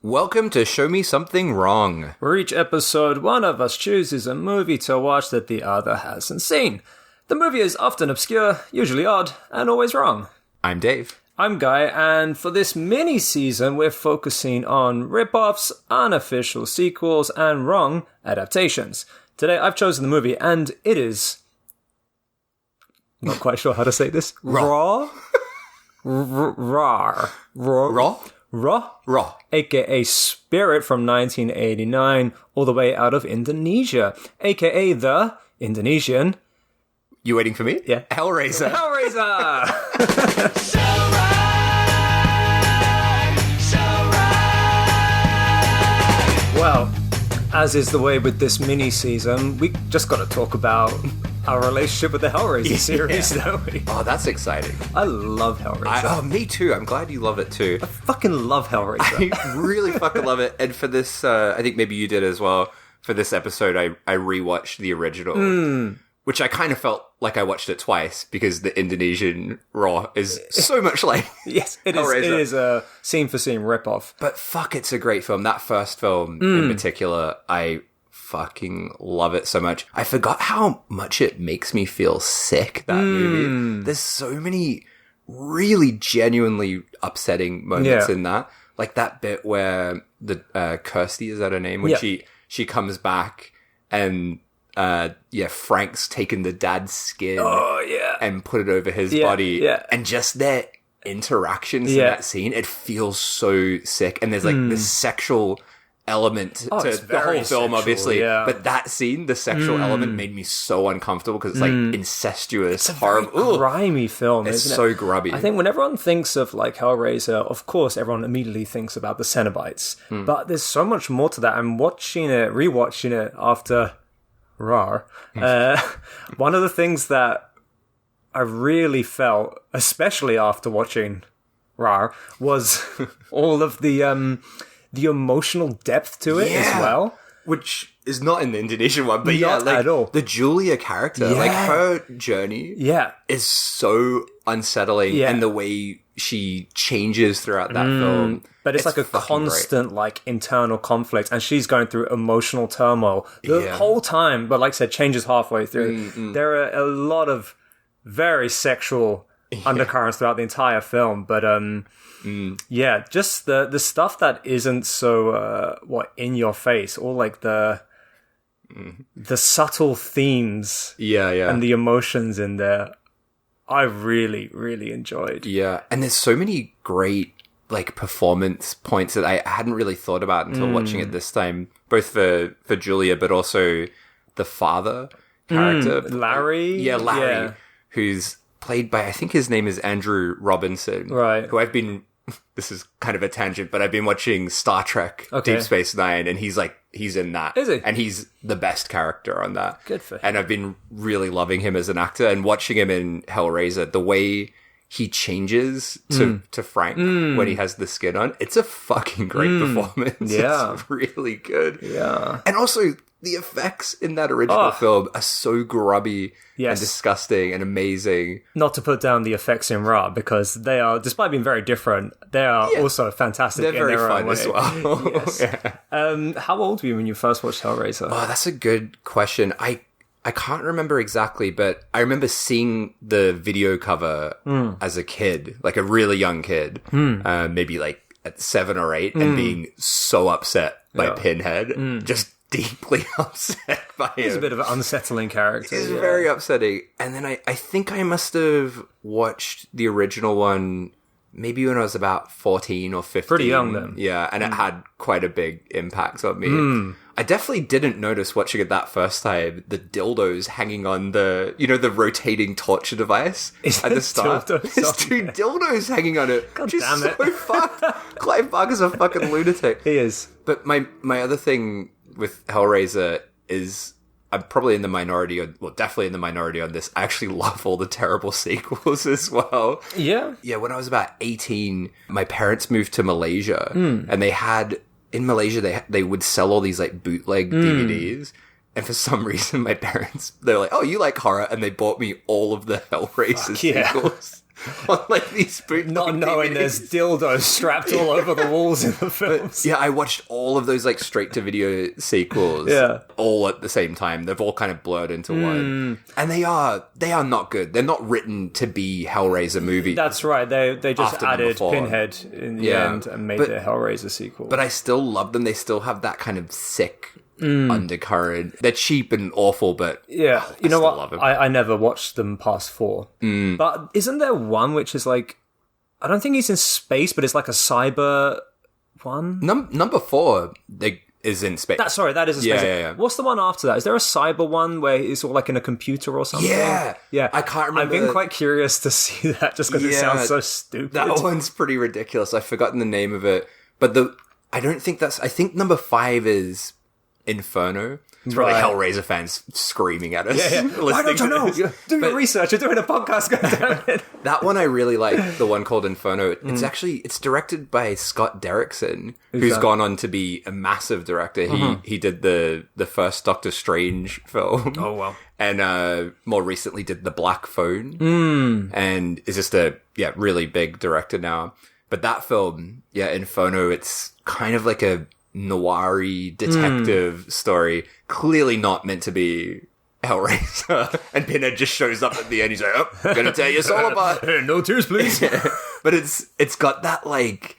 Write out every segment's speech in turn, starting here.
Welcome to Show Me Something Wrong, where each episode one of us chooses a movie to watch that the other hasn't seen. The movie is often obscure, usually odd, and always wrong. I'm Dave. I'm Guy, and for this mini-season we're focusing on rip-offs, unofficial sequels, and wrong adaptations. Today I've chosen the movie, and it is... not quite sure how to say this. Raw? Raw. Raw. A.k.a. Spirit from 1989, all the way out of Indonesia. A.k.a. the Indonesian... You waiting for me? Yeah. HELLRAISER. Well, as is the way with this mini-season, we just got to talk about our relationship with the Hellraiser series, don't we? Oh, that's exciting. I love Hellraiser. Me too. I'm glad you love it too. I fucking love Hellraiser. I really fucking love it. And for this, I think maybe you did as well, for this episode, I rewatched the original. Which I kind of felt like I watched it twice because the Indonesian Raw is so much like yes, it is. Hellraiser. It is a scene-for-scene rip-off. But fuck, it's a great film. That first film in particular, I fucking love it so much. I forgot how much it makes me feel sick, that movie. There's so many really genuinely upsetting moments in that. Like that bit where the Kirsty, is that her name? When she comes back and... Frank's taken the dad's skin and put it over his body. Yeah. And just their interactions in that scene, it feels so sick. And there's like this sexual element to the whole film, sexual, obviously. Yeah. But that scene, the sexual element, made me so uncomfortable because it's like incestuous, it's a horrible, very grimy film, it's isn't it? so grubby. I think when everyone thinks of like Hellraiser, of course, everyone immediately thinks about the Cenobites. But there's so much more to that. I'm rewatching it after... Rar. One of the things that I really felt, especially after watching Rar, was all of the emotional depth to it as well. Which is not in the Indonesian one, but not at all. The Julia character, like her journey is so unsettling and the way she changes throughout that film. But it's like a constant, like, internal conflict, and she's going through emotional turmoil the whole time, but like I said, changes halfway through. There are a lot of very sexual undercurrents throughout the entire film, but just the stuff that isn't so, in your face, or like the subtle themes and the emotions in there, I really, really enjoyed. Yeah, and there's so many great like performance points that I hadn't really thought about until watching it this time, both for Julia, but also the father character. Larry? Larry, who's played by, I think his name is Andrew Robinson. Right. Who I've been, this is kind of a tangent, but I've been watching Star Trek Deep Space Nine, and he's in that. Is he? And he's the best character on that. Good for him. And I've been really loving him as an actor, and watching him in Hellraiser, the way he changes to Frank when he has the skin on. It's a fucking great performance. Yeah. It's really good. Yeah. And also, the effects in that original film are so grubby and disgusting and amazing. Not to put down the effects in Ra, because they are, despite being very different, they are also fantastic. They're very fun way. as well. Yes. How old were you when you first watched Hellraiser? Oh, that's a good question. I can't remember exactly, but I remember seeing the video cover as a kid, like a really young kid, maybe like at 7 or 8, and being so upset by Pinhead, just deeply upset by him. He's a bit of an unsettling character. He's very upsetting. And then I think I must have watched the original one maybe when I was about 14 or 15. Pretty young then. Yeah, and it had quite a big impact on me. I definitely didn't notice watching it that first time, the dildos hanging on the rotating torture device at the start. There's 2 dildos hanging on it. God which damn is it. so fucked. Clive Barker's a fucking lunatic. He is. But my other thing with Hellraiser is I'm probably in the minority, definitely in the minority on this. I actually love all the terrible sequels as well. Yeah. Yeah, when I was about 18, my parents moved to Malaysia, and they had... In Malaysia, they would sell all these, like, bootleg DVDs. And for some reason, my parents, they're like, oh, you like horror? And they bought me all of the Hellraiser sequels. on like these bootleg Not knowing DVDs. there's dildos strapped all over the walls in the films. Yeah, I watched all of those like straight to video sequels all at the same time. They've all kind of blurred into one. And they are not good. They're not written to be Hellraiser movies. That's right. They just After added number 4. Pinhead in the end and made the Hellraiser sequel. But I still love them. They still have that kind of sick undercurrent. They're cheap and awful, but yeah, I you know still what? love 'em. I never watched them past 4. But isn't there one which is like, I don't think he's in space, but it's like a cyber one? Number 4 is in space. That is in space. Yeah. What's the one after that? Is there a cyber one where it's all like in a computer or something? Yeah. Yeah. I can't remember. I've been quite curious to see that just because it sounds so stupid. That one's pretty ridiculous. I've forgotten the name of it. But I think number 5 is Inferno. It's probably Hellraiser fans screaming at us. Yeah. Why don't you know? Do your research. You're doing a podcast. goddammit. That one I really like, the one called Inferno. It's directed by Scott Derrickson, who's gone on to be a massive director. He did the first Doctor Strange film. Oh, wow. And more recently did The Black Phone. And is just a really big director now. But that film, Inferno, it's kind of like a noir-y detective story, clearly not meant to be Hellraiser. And Pinhead just shows up at the end. He's like, "Oh, I'm gonna tear you all apart." No tears, please. But it's got that like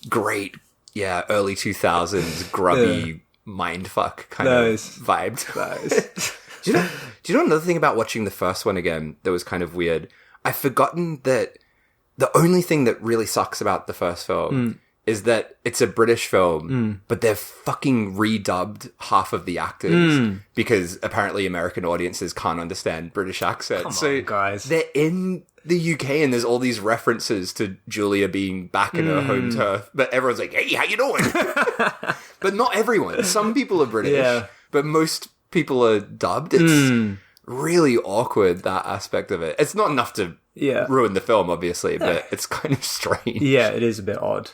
great, early 2000s grubby mindfuck kind of vibe. Nice. Do you know another thing about watching the first one again that was kind of weird? I've forgotten that the only thing that really sucks about the first film is that it's a British film, but they've fucking redubbed half of the actors because apparently American audiences can't understand British accents. Come on, guys. They're in the UK and there's all these references to Julia being back in her home turf, but everyone's like, "Hey, how you doing?" But not everyone. Some people are British, but most people are dubbed. It's really awkward, that aspect of it. It's not enough to ruin the film, obviously, but it's kind of strange. Yeah, it is a bit odd.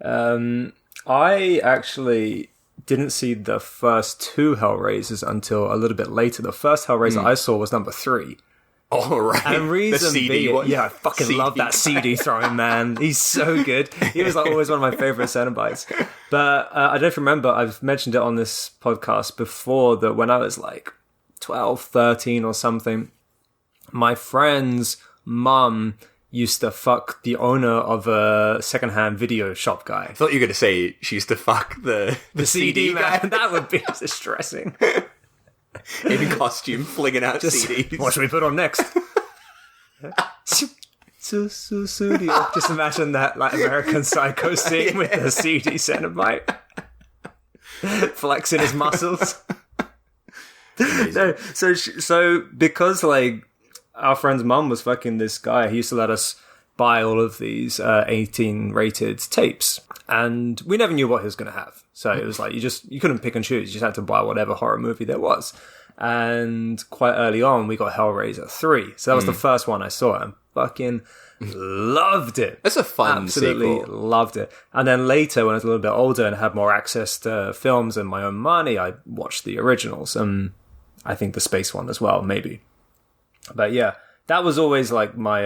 I actually didn't see the first 2 Hellraisers until a little bit later. The first Hellraiser I saw was number 3. Oh, right. And reason the CD being, one. I fucking love that CD throwing man. He's so good. He was like always one of my favorite Cenobites. But I don't know if you remember, I've mentioned it on this podcast before, that when I was like 12, 13 or something, my friend's mum used to fuck the owner of a secondhand video shop guy. I thought you were going to say she used to fuck the CD man. guy. That would be distressing. In costume, flinging out CDs. What should we put on next? Just imagine that like American Psycho scene with the CD Cenobite flexing his muscles. No, so because like our friend's mum was fucking this guy, he used to let us buy all of these 18 rated tapes, and we never knew what he was going to have. So it was like you couldn't pick and choose. You just had to buy whatever horror movie there was. And quite early on, we got Hellraiser 3. So that was the first one I saw, and fucking loved it. It's a fun Absolutely sequel. loved it. And then later, when I was a little bit older and had more access to films and my own money, I watched the originals, and I think the space one as well, maybe. But yeah, that was always like my,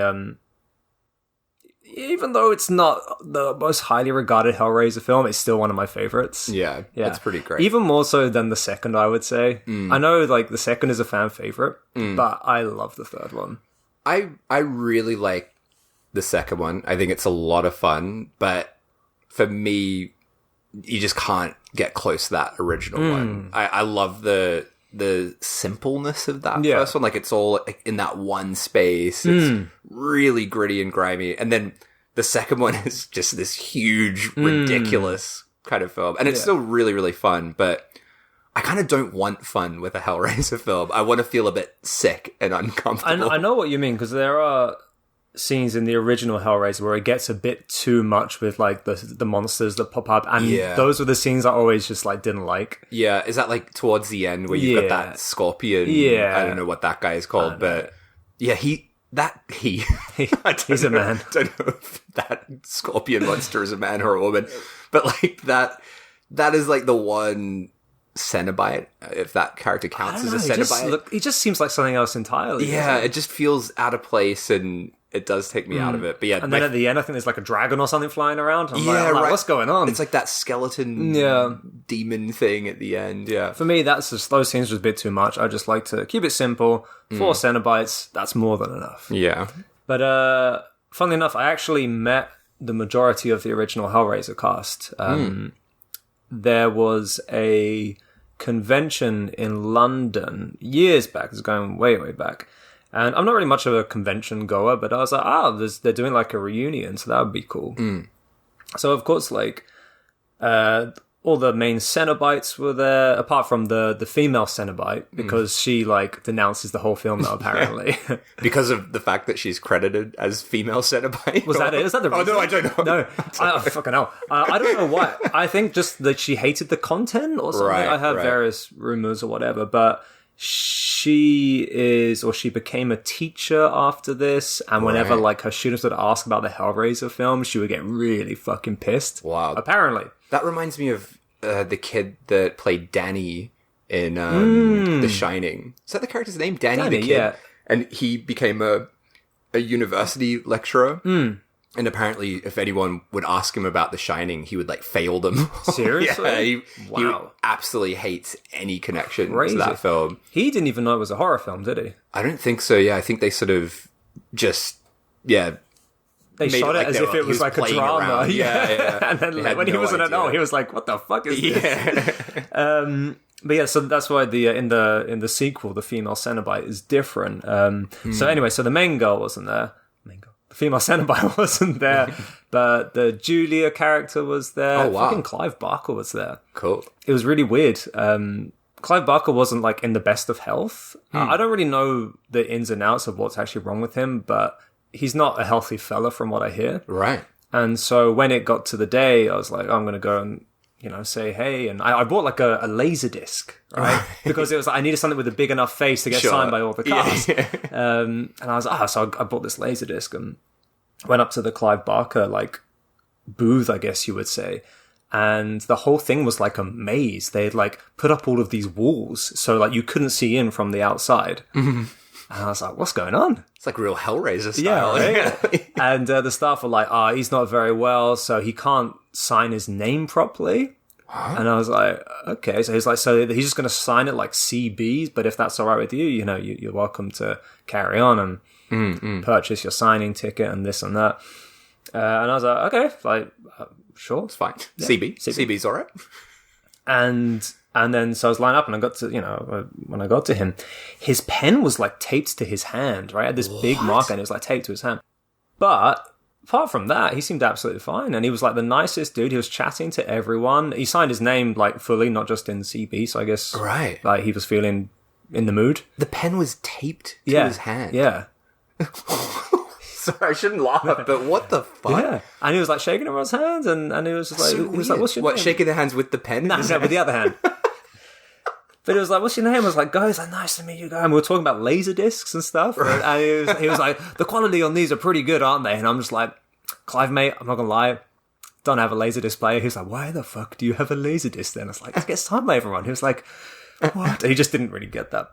even though it's not the most highly regarded Hellraiser film, it's still one of my favorites. Yeah, it's pretty great. Even more so than the second, I would say. I know like the second is a fan favorite, but I love the third one. I really like the second one. I think it's a lot of fun, but for me, you just can't get close to that original one. I love the simpleness of that first one. Like it's all like in that one space. It's really gritty and grimy. And then the second one is just this huge, ridiculous kind of film. And it's still really, really fun, but I kind of don't want fun with a Hellraiser film. I want to feel a bit sick and uncomfortable. I know what you mean, because there are scenes in the original Hellraiser where it gets a bit too much with like the monsters that pop up, and those were the scenes I always just like didn't like. Yeah, is that like towards the end where you've got that scorpion? Yeah, I don't know what that guy is called, but yeah, he's a man. I don't know if that scorpion monster is a man or a woman, but like that is like the one Cenobite, if that character counts as a Cenobite. He just seems like something else entirely. Yeah, it just feels out of place, and It does take me out of it. But yeah, and then at the end, I think there's like a dragon or something flying around. I'm like, what's going on? It's like that skeleton demon thing at the end. Yeah. For me, those scenes was a bit too much. I just like to keep it simple. 4 Cenobites, that's more than enough. Yeah. But funnily enough, I actually met the majority of the original Hellraiser cast. There was a convention in London years back. It's going way, way back. And I'm not really much of a convention goer, but I was like, they're doing like a reunion, so that would be cool. So, of course, like, all the main Cenobites were there, apart from the female Cenobite, because she, like, denounces the whole film now, apparently. Because of the fact that she's credited as female Cenobite? Was that it? Is that the reason? Oh, no, I don't know. No, fucking hell. I don't know why. I think just that she hated the content or something. I heard various rumors or whatever, but she became a teacher after this, and whenever, like, her students would ask about the Hellraiser film, she would get really fucking pissed. Wow. Apparently. That reminds me of the kid that played Danny in The Shining. Is that the character's name? Danny the kid? Yeah. And he became a university lecturer. And apparently, if anyone would ask him about The Shining, he would, like, fail them. Seriously? He absolutely hates any connection to that film. He didn't even know it was a horror film, did he? I don't think so, yeah. I think they sort of just, They shot it as if it was like a drama. Around. Yeah. And then when he was an adult, he was like, what the fuck is this? But yeah, so that's why in the sequel, the female Cenobite is different. So anyway, so the main girl wasn't there. The female Cenobite wasn't there, but the Julia character was there. Oh, wow. Fucking Clive Barker was there. Cool. It was really weird. Clive Barker wasn't, like, in the best of health. I don't really know the ins and outs of what's actually wrong with him, but he's not a healthy fella from what I hear. Right. And so when it got to the day, I was like, I'm going to go and, say hey. And I bought, like, a laser disc, right? Because it was like, I needed something with a big enough face to get signed by all the cast. And I was like, so I bought this laser disc and went up to the Clive Barker, like, booth, I guess you would say. And the whole thing was like a maze. They had, like, put up all of these walls so, like, you couldn't see in from the outside. And I was like, what's going on? It's like real Hellraiser style. Yeah, right? And the staff were like, he's not very well, so he can't sign his name properly. Huh? And I was like, okay. So he's like, so he's just going to sign it like CBs, but if that's all right with you, you're welcome to carry on and purchase your signing ticket and this and that. And I was like, okay, like, sure. It's fine. Yeah. CB's all right. And then, so I was lined up and I got to, when I got to him, his pen was, like, taped to his hand, right? I had this big marker and it was, like, taped to his hand. But apart from that, he seemed absolutely fine. And he was, like, the nicest dude. He was chatting to everyone. He signed his name, like, fully, not just in CB. So I guess, like, he was feeling in the mood. The pen was taped to his hand? Yeah. Sorry, I shouldn't laugh, but what the fuck? Yeah. And he was, like, shaking everyone's hands and he was just like, he was like, what's your name? Shaking their hands with the pen? No, with the other hand. But it was like, what's your name? I was like, guys, nice to meet you guys. And we were talking about laser discs and stuff. And he was like, the quality on these are pretty good, aren't they? And I'm just like, Clive, mate, I'm not going to lie. Don't have a laser disc player. He was like, why the fuck do you have a laser disc then? I was like, it gets signed by everyone. He was like, what? And he just didn't really get that.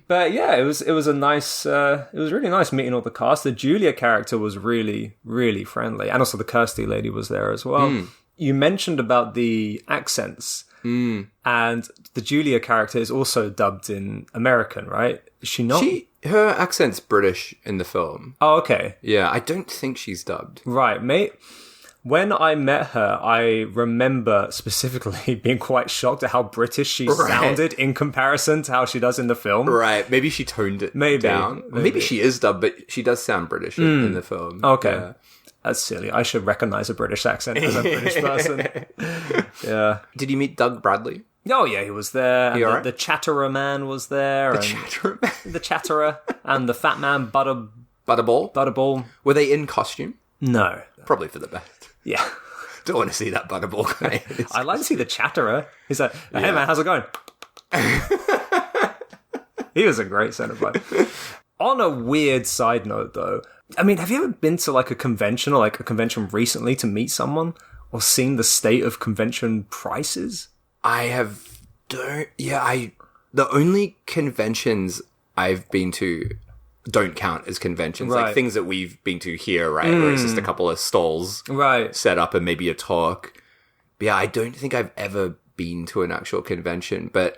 But yeah, it was a nice, it was really nice meeting all the cast. The Julia character was really, really friendly. And also the Kirsty lady was there as well. You mentioned about the accents. And the Julia character is also dubbed in American, right? Is she not? Her accent's British in the film. Oh, okay. Yeah, I don't think she's dubbed. Right, mate. When I met her, I remember specifically being quite shocked at how British she sounded in comparison to how she does in the film. Right, maybe she toned it down. Maybe she is dubbed, but she does sound British in the film. Okay. Yeah. That's silly. I should recognize a British accent as a British person. Yeah. Did you meet Doug Bradley? Oh, yeah, he was there. And the Chatterer man was there. The Chatterer man? The Chatterer and the Fat Man Butterball? Butterball. Were they in costume? No. Probably for the best. Yeah. Don't want to see that Butterball guy. I'd like to see the Chatterer. He's like, hey man, how's it going? He was a great Cenobite. On a weird side note, though, I mean, have you ever been to like a convention or like a convention recently to meet someone or seen the state of convention prices? I have. The only conventions I've been to don't count as conventions. Right. Like things that we've been to here, right? Where it's just a couple of stalls Right. set up and maybe a talk. But yeah, I don't think I've ever been to an actual convention. But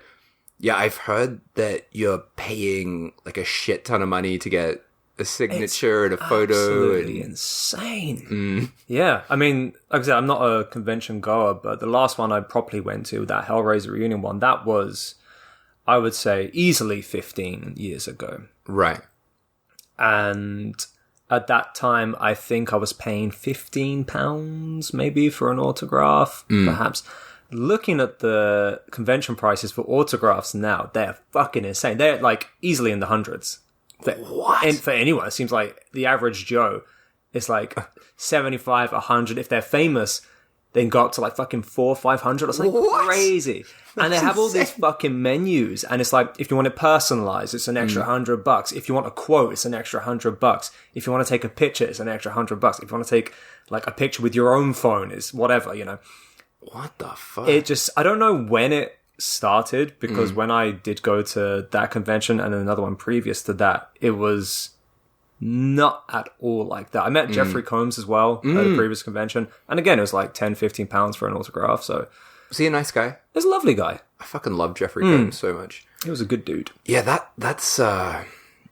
yeah, I've heard that you're paying like a shit ton of money to get a signature and a photo. Absolutely insane. Yeah, I mean, like I said, I'm not a convention goer, but the last one I properly went to, that Hellraiser reunion one, that was, I would say, easily 15 years ago. Right. And at that time, I think I was paying £15 maybe for an autograph, perhaps. Looking at the convention prices for autographs now, they're fucking insane. They're like easily in the hundreds. What? And for anyone, it seems like the average Joe is like 75, 100. If they're famous, they can go up to like fucking 400, 500 or something crazy. And they have all these fucking menus. And it's like, if you want it personalized, it's an extra $100. If you want a quote, it's an extra $100. If you want to take a picture, it's an extra $100. If you want to take like a picture with your own phone, it's whatever, you know. What the fuck? It just, I don't know when it started, because when I did go to that convention and another one previous to that, it was not at all like that. I met Jeffrey Combs as well at a previous convention, and again it was like £10-15 for an autograph. So was he a nice guy? he's a lovely guy. I fucking love Jeffrey Combs so much. He was a good dude. Yeah, that's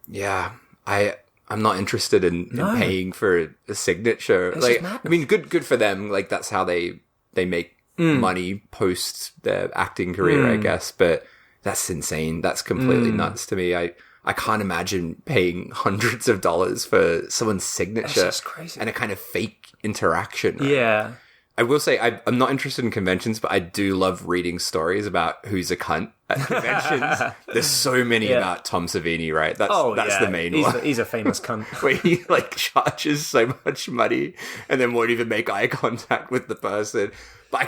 yeah. I'm not interested in paying for a signature. It's like, just madness. I mean, good for them. Like, that's how they make money post their acting career, I guess. But that's insane. That's completely nuts to me. I can't imagine paying hundreds of dollars for someone's signature. That's just crazy. And a kind of fake interaction. Right? Yeah. I will say I'm not interested in conventions, but I do love reading stories about who's a cunt at conventions. There's so many about Tom Savini, right? That's the main one. He's a famous cunt. Where he like charges so much money and then won't even make eye contact with the person. But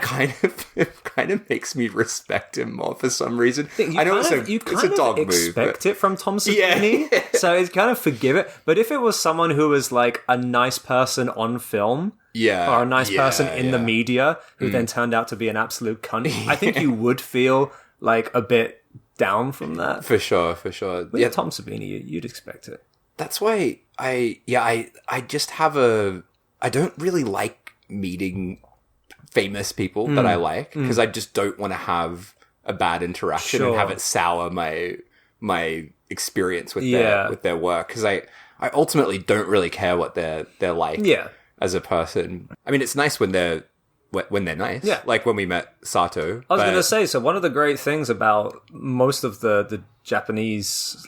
it kind of makes me respect him more for some reason. I know it's a dog move. Expect it from Tom Savini, so it's kind of forgive it. But if it was someone who was like a nice person on film, or a nice person in the media who then turned out to be an absolute cunt, I think you would feel like a bit down from that. For sure. With Tom Savini, you'd expect it. That's why I just have I don't really like meeting famous people that I like, because I just don't want to have a bad interaction and have it sour my experience with their work, because I ultimately don't really care what they're like as a person. I mean, it's nice when they're nice, like when we met Sato. I was going to say, so one of the great things about most of the Japanese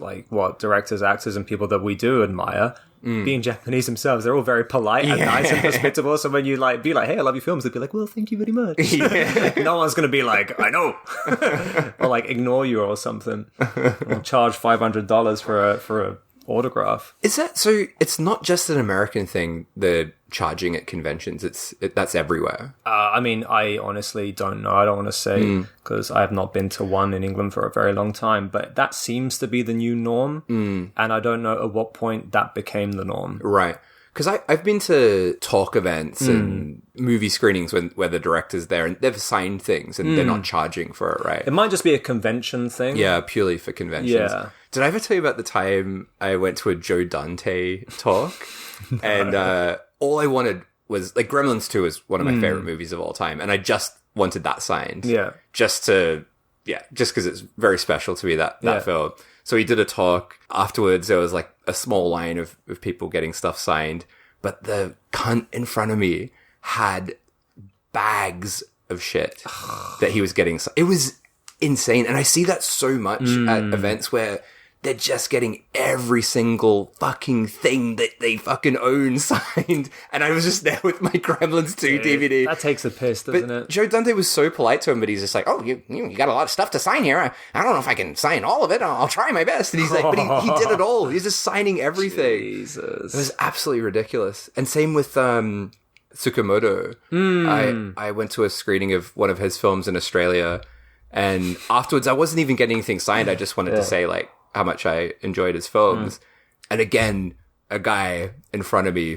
directors, actors, and people that we do admire, being Japanese themselves, they're all very polite and nice and hospitable. So when you be like, hey, I love your films, they'd be like, well, thank you very much. No one's going to be like, I know, or like ignore you or something, or charge $500 for a autograph. Is that so? It's not just an American thing, the charging at conventions. That's everywhere. I mean, I honestly don't know. I don't want to say, because I have not been to one in England for a very long time, but that seems to be the new norm. And I don't know at what point that became the norm. Right. Because I've been to talk events and movie screenings where the director's there and they've signed things and they're not charging for it, right? It might just be a convention thing. Yeah, purely for conventions. Yeah. Did I ever tell you about the time I went to a Joe Dante talk? No. And all I wanted was, like, Gremlins 2 is one of my favorite movies of all time, and I just wanted that signed. Yeah. Just because it's very special to me, that film. So he did a talk. Afterwards, there was like a small line of people getting stuff signed. But the cunt in front of me had bags of shit that he was getting. It was insane. And I see that so much at events where they're just getting every single fucking thing that they fucking own signed. And I was just there with my Gremlins 2 DVD. That takes a piss, doesn't it? Joe Dante was so polite to him, but he's just like, oh, you got a lot of stuff to sign here. I don't know if I can sign all of it. I'll try my best. And he's like, but he did it all. He's just signing everything. Jesus. It was absolutely ridiculous. And same with Tsukamoto. I went to a screening of one of his films in Australia. And afterwards, I wasn't even getting anything signed. I just wanted to say, like, how much I enjoyed his films. And again, a guy in front of me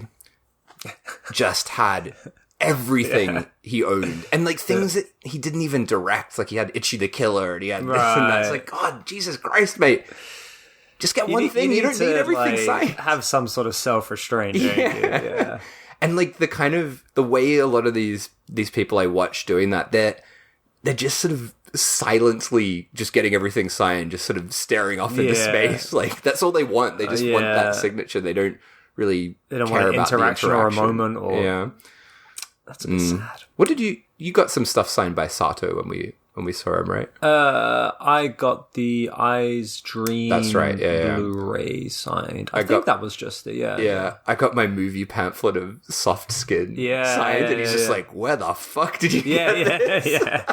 just had everything he owned. And like things that he didn't even direct. Like he had Itchy the Killer and he had this and that. It's like, God, Jesus Christ, mate. just get one thing. You don't need everything signed. Have some sort of self-restraint. Yeah. And like the way a lot of these people I watch doing that, they're just sort of silently just getting everything signed, just sort of staring off into space. Like that's all they want. They just want that signature. They don't really care want an about interaction the or a moment. Or that's a bit sad. What did you got some stuff signed by Sato when we saw him, right? I got the Eyes Dream. That's right. Blu-ray signed. I think that was just it. Yeah. I got my movie pamphlet of Soft Skin signed, and he's just like, "Where the fuck did you get this?" Yeah.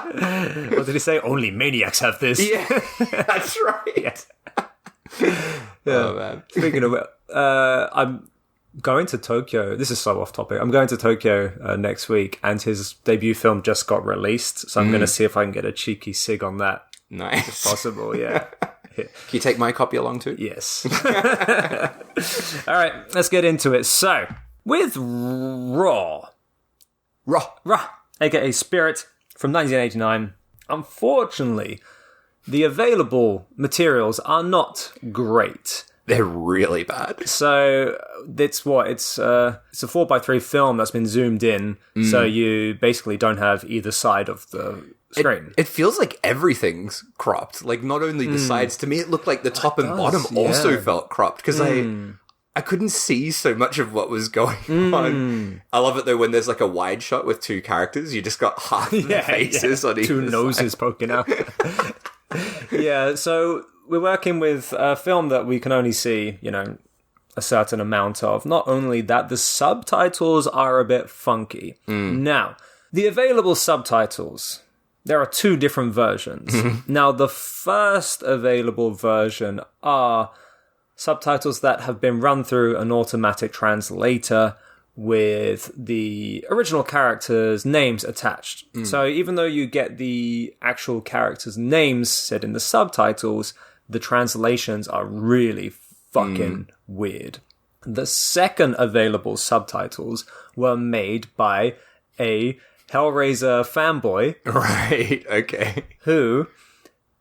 What did he say? Only maniacs have this. Yeah, that's right. Oh man. Speaking of it, I'm going to Tokyo. This is so off topic. I'm going to Tokyo next week, and his debut film just got released. So I'm going to see if I can get a cheeky sig on that. Nice, if possible. Yeah. Can you take my copy along too? Yes. All right, let's get into it. So with Raw, aka Spirit from 1989. Unfortunately, the available materials are not great. They're really bad. So it's a 4:3 film that's been zoomed in, so you basically don't have either side of the screen. It feels like everything's cropped. Like not only the sides. To me, it looked like the top and bottom also felt cropped because I couldn't see so much of what was going on. I love it though when there's like a wide shot with two characters. You just got half the faces on each two noses side. Poking out. So we're working with a film that we can only see, a certain amount of. Not only that, the subtitles are a bit funky. Now, the available subtitles, there are two different versions. Now, the first available version are subtitles that have been run through an automatic translator with the original characters' names attached. So even though you get the actual characters' names said in the subtitles, the translations are really fucking weird. The second available subtitles were made by a Hellraiser fanboy. Right, okay. Who,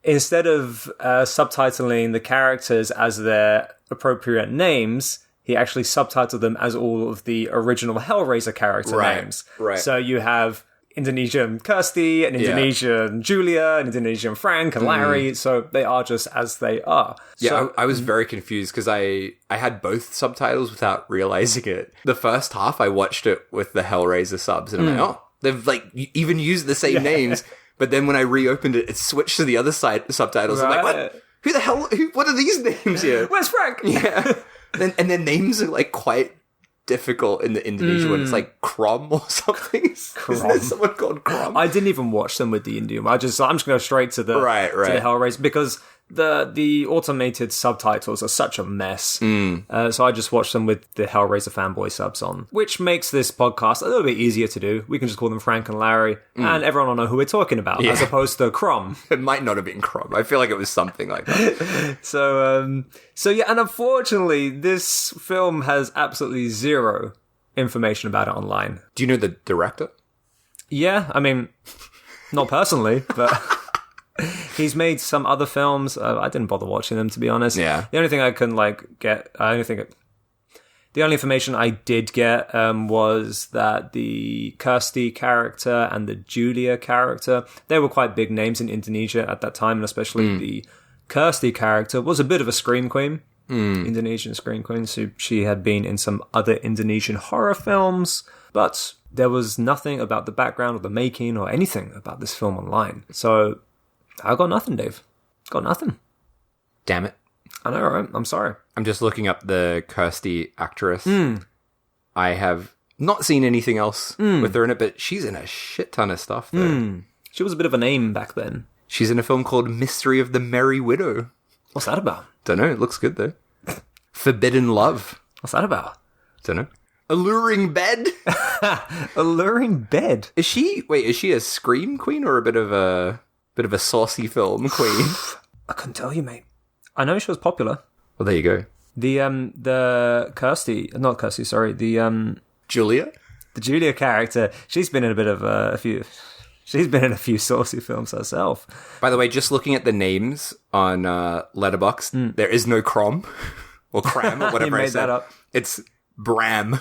instead of subtitling the characters as their appropriate names, he actually subtitled them as all of the original Hellraiser character names. Right. So you have Indonesian Kirsty, and Indonesian Julia, and Indonesian Frank and Larry. So they are just as they are. Yeah, so, I was very confused because I had both subtitles without realizing it. The first half, I watched it with the Hellraiser subs, and I'm like, oh, they've like even used the same names. But then when I reopened it, it switched to the other side subtitles. Right. I'm like, what? Who the hell? What are these names here? Where's Frank? Yeah. And their names are like quite difficult in the Indonesian one. It's like Crom or something. Isn't there someone called Crom? I didn't even watch them with the Indian one. I'm just going to go straight to the to the Hellraiser because the automated subtitles are such a mess. So I just watched them with the Hellraiser fanboy subs on, which makes this podcast a little bit easier to do. We can just call them Frank and Larry, and everyone will know who we're talking about, as opposed to Crom. It might not have been Crom. I feel like it was something like that. So yeah, and unfortunately, this film has absolutely zero information about it online. Do you know the director? Yeah, I mean, not personally, but... He's made some other films. I didn't bother watching them, to be honest. Yeah. The only thing I can the only information I did get was that the Kirsty character and the Julia character, they were quite big names in Indonesia at that time, and especially the Kirsty character was a bit of a scream queen. Indonesian scream queen. So she had been in some other Indonesian horror films, but there was nothing about the background or the making or anything about this film online. So I got nothing, Dave. Got nothing. Damn it. I know, right? I'm sorry. I'm just looking up the Kirsty actress. I have not seen anything else with her in it, but she's in a shit ton of stuff, though. She was a bit of a name back then. She's in a film called Mystery of the Merry Widow. What's that about? Don't know. It looks good, though. Forbidden Love. What's that about? Don't know. Alluring Bed. Alluring Bed? Is she a scream queen or a bit of a saucy film queen? I couldn't tell you, mate. I know she was popular. Well, there you go. The Kirsty, not Kirsty, sorry, Julia? The Julia character, she's been in a bit of a few... She's been in a few saucy films herself. By the way, just looking at the names on Letterboxd, there is no Crom or Cram or whatever You I made said. that up. It's Bram.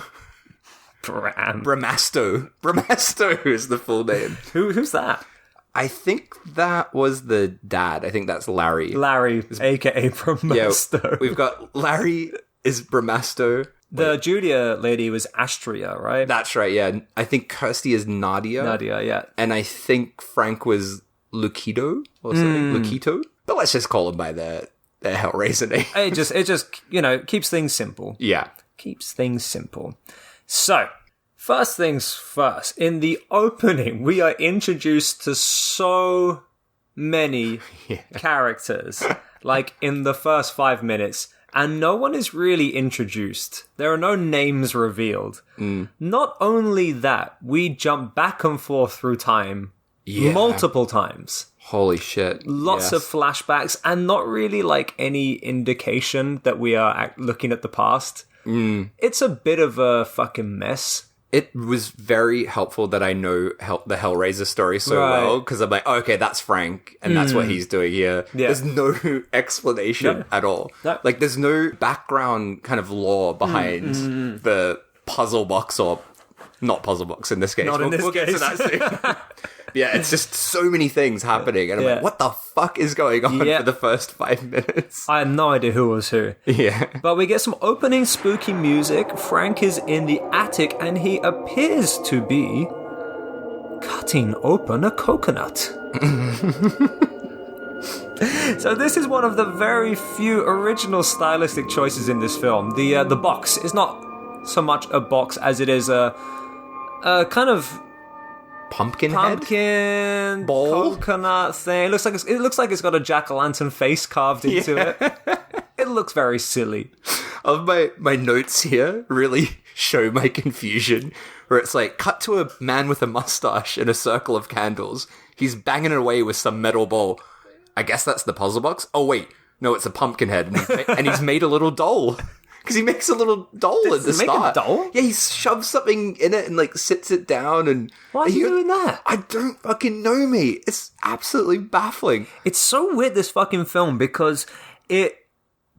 Bram. Bramasto. Bramasto is the full name. Who's that? I think that was the dad. I think that's Larry. Larry, a.k.a. Bramasto. We've got Larry is Bramasto. The Julia lady was Astria, right? That's right, yeah. I think Kirsty is Nadia. Nadia, yeah. And I think Frank was Luquito or something. Luquito? But let's just call him by their Hellraiser name. It just keeps things simple. Yeah. Keeps things simple. So, first things first. In the opening, we are introduced to so many characters. Like, in the first 5 minutes. And no one is really introduced. There are no names revealed. Not only that, we jump back and forth through time multiple times. Holy shit. Lots of flashbacks and not really like any indication that we are looking at the past. It's a bit of a fucking mess. It was very helpful that I know the Hellraiser story so well, because I'm like, oh, okay, that's Frank, and that's what he's doing here. Yeah. There's no explanation at all. No. Like, there's no background kind of lore behind the puzzle box, or not puzzle box in this case. Not in this case. Get to that soon. Yeah, it's just so many things happening, and I'm like, what the fuck is going on for the first 5 minutes? I had no idea who was who. Yeah. But we get some opening spooky music. Frank is in the attic, and he appears to be cutting open a coconut. So this is one of the very few original stylistic choices in this film. The box is not so much a box as it is a kind of pumpkin bowl, coconut thing. It looks like it's got a jack-o'-lantern face carved into it. It looks very silly. My notes here really show my confusion, where it's like, cut to a man with a mustache and a circle of candles. He's banging it away with some metal bowl. I guess that's the puzzle box. Oh wait, no, it's a pumpkin head, and he's made a little doll. Because he makes a little doll at the start. Make a doll? Yeah, he shoves something in it and like sits it down. And why are you doing that? I don't fucking know, mate. It's absolutely baffling. It's so weird, this fucking film, because it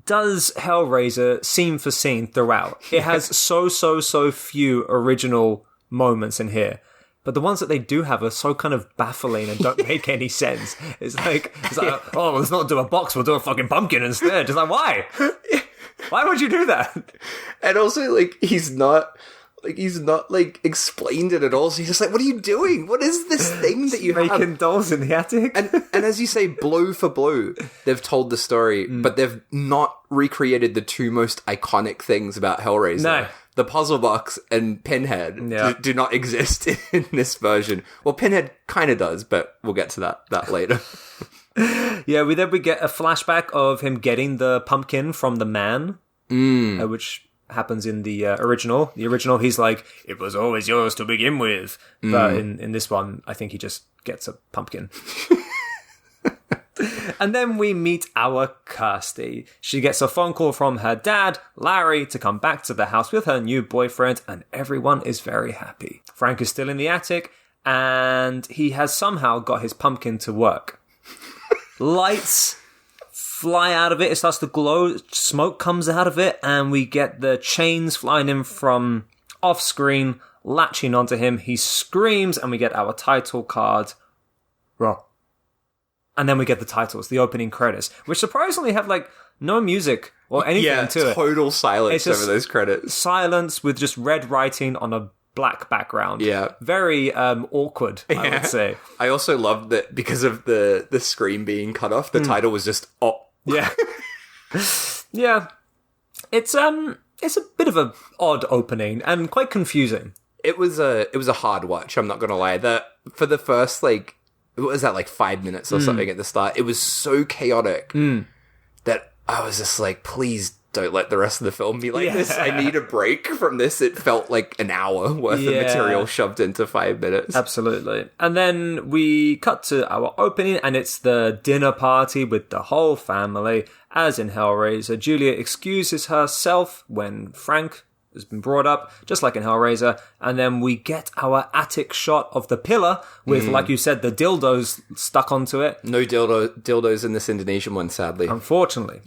does Hellraiser scene for scene throughout. It has so few original moments in here. But the ones that they do have are so kind of baffling and don't make any sense. It's like, oh, let's not do a box, we'll do a fucking pumpkin instead. It's like, why? Why would you do that? And also, like, he's not explained it at all. So he's just like, what are you doing? What is this thing that you have? Making dolls in the attic? And as you say, blow for blow, they've told the story, but they've not recreated the two most iconic things about Hellraiser. No. The puzzle box and Pinhead do not exist in this version. Well, Pinhead kind of does, but we'll get to that later. Yeah, we get a flashback of him getting the pumpkin from the man, which happens in the original. The original, he's like, it was always yours to begin with. But in this one, I think he just gets a pumpkin. And then we meet our Kirsty. She gets a phone call from her dad, Larry, to come back to the house with her new boyfriend, and everyone is very happy. Frank is still in the attic, and he has somehow got his pumpkin to work. Lights fly out of it. It starts to glow. Smoke comes out of it, and we get the chains flying in from off screen, latching onto him. He screams, and we get our title card. Raw. And then we get the titles, the opening credits, which surprisingly have like no music or anything to it. Yeah, total silence over those credits. Silence with just red writing on a black background. Yeah. Very awkward, I would say. I also loved that because of the screen being cut off, the title was just Yeah. Yeah. It's a bit of an odd opening and quite confusing. It was a hard watch, I'm not gonna lie. For the first what was that, 5 minutes or something at the start? It was so chaotic that I was just like, please don't let the rest of the film be like this. I need a break from this. It felt like an hour worth of material shoved into 5 minutes. Absolutely. And then we cut to our opening, and it's the dinner party with the whole family. As in Hellraiser, Julia excuses herself when Frank has been brought up, just like in Hellraiser. And then we get our attic shot of the pillar with, like you said, the dildos stuck onto it. No dildos in this Indonesian one, sadly. Unfortunately.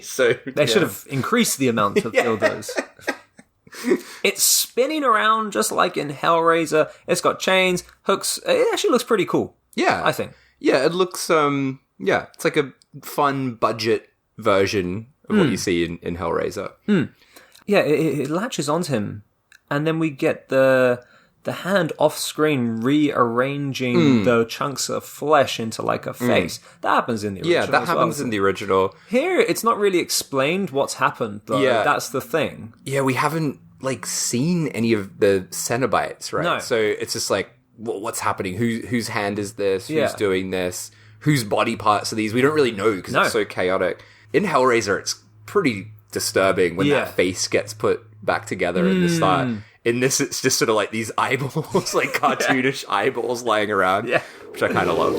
So they should have increased the amount of dildos. It's spinning around just like in Hellraiser. It's got chains, hooks. It actually looks pretty cool. Yeah. I think. Yeah, it looks, it's like a fun budget version of what you see in Hellraiser. Yeah, it latches onto him. And then we get the hand off screen rearranging the chunks of flesh into like a face. That happens in the original. Yeah, that happens in the original. Here, it's not really explained what's happened, though. Yeah. That's the thing. Yeah, we haven't seen any of the Cenobites, right? No. So it's just like, what's happening? Whose hand is this? Who's doing this? Whose body parts are these? We don't really know because it's so chaotic. In Hellraiser, it's pretty disturbing when that face gets put back together in the start. In this, it's just sort of like these eyeballs, like cartoonish eyeballs lying around, which I kind of loved.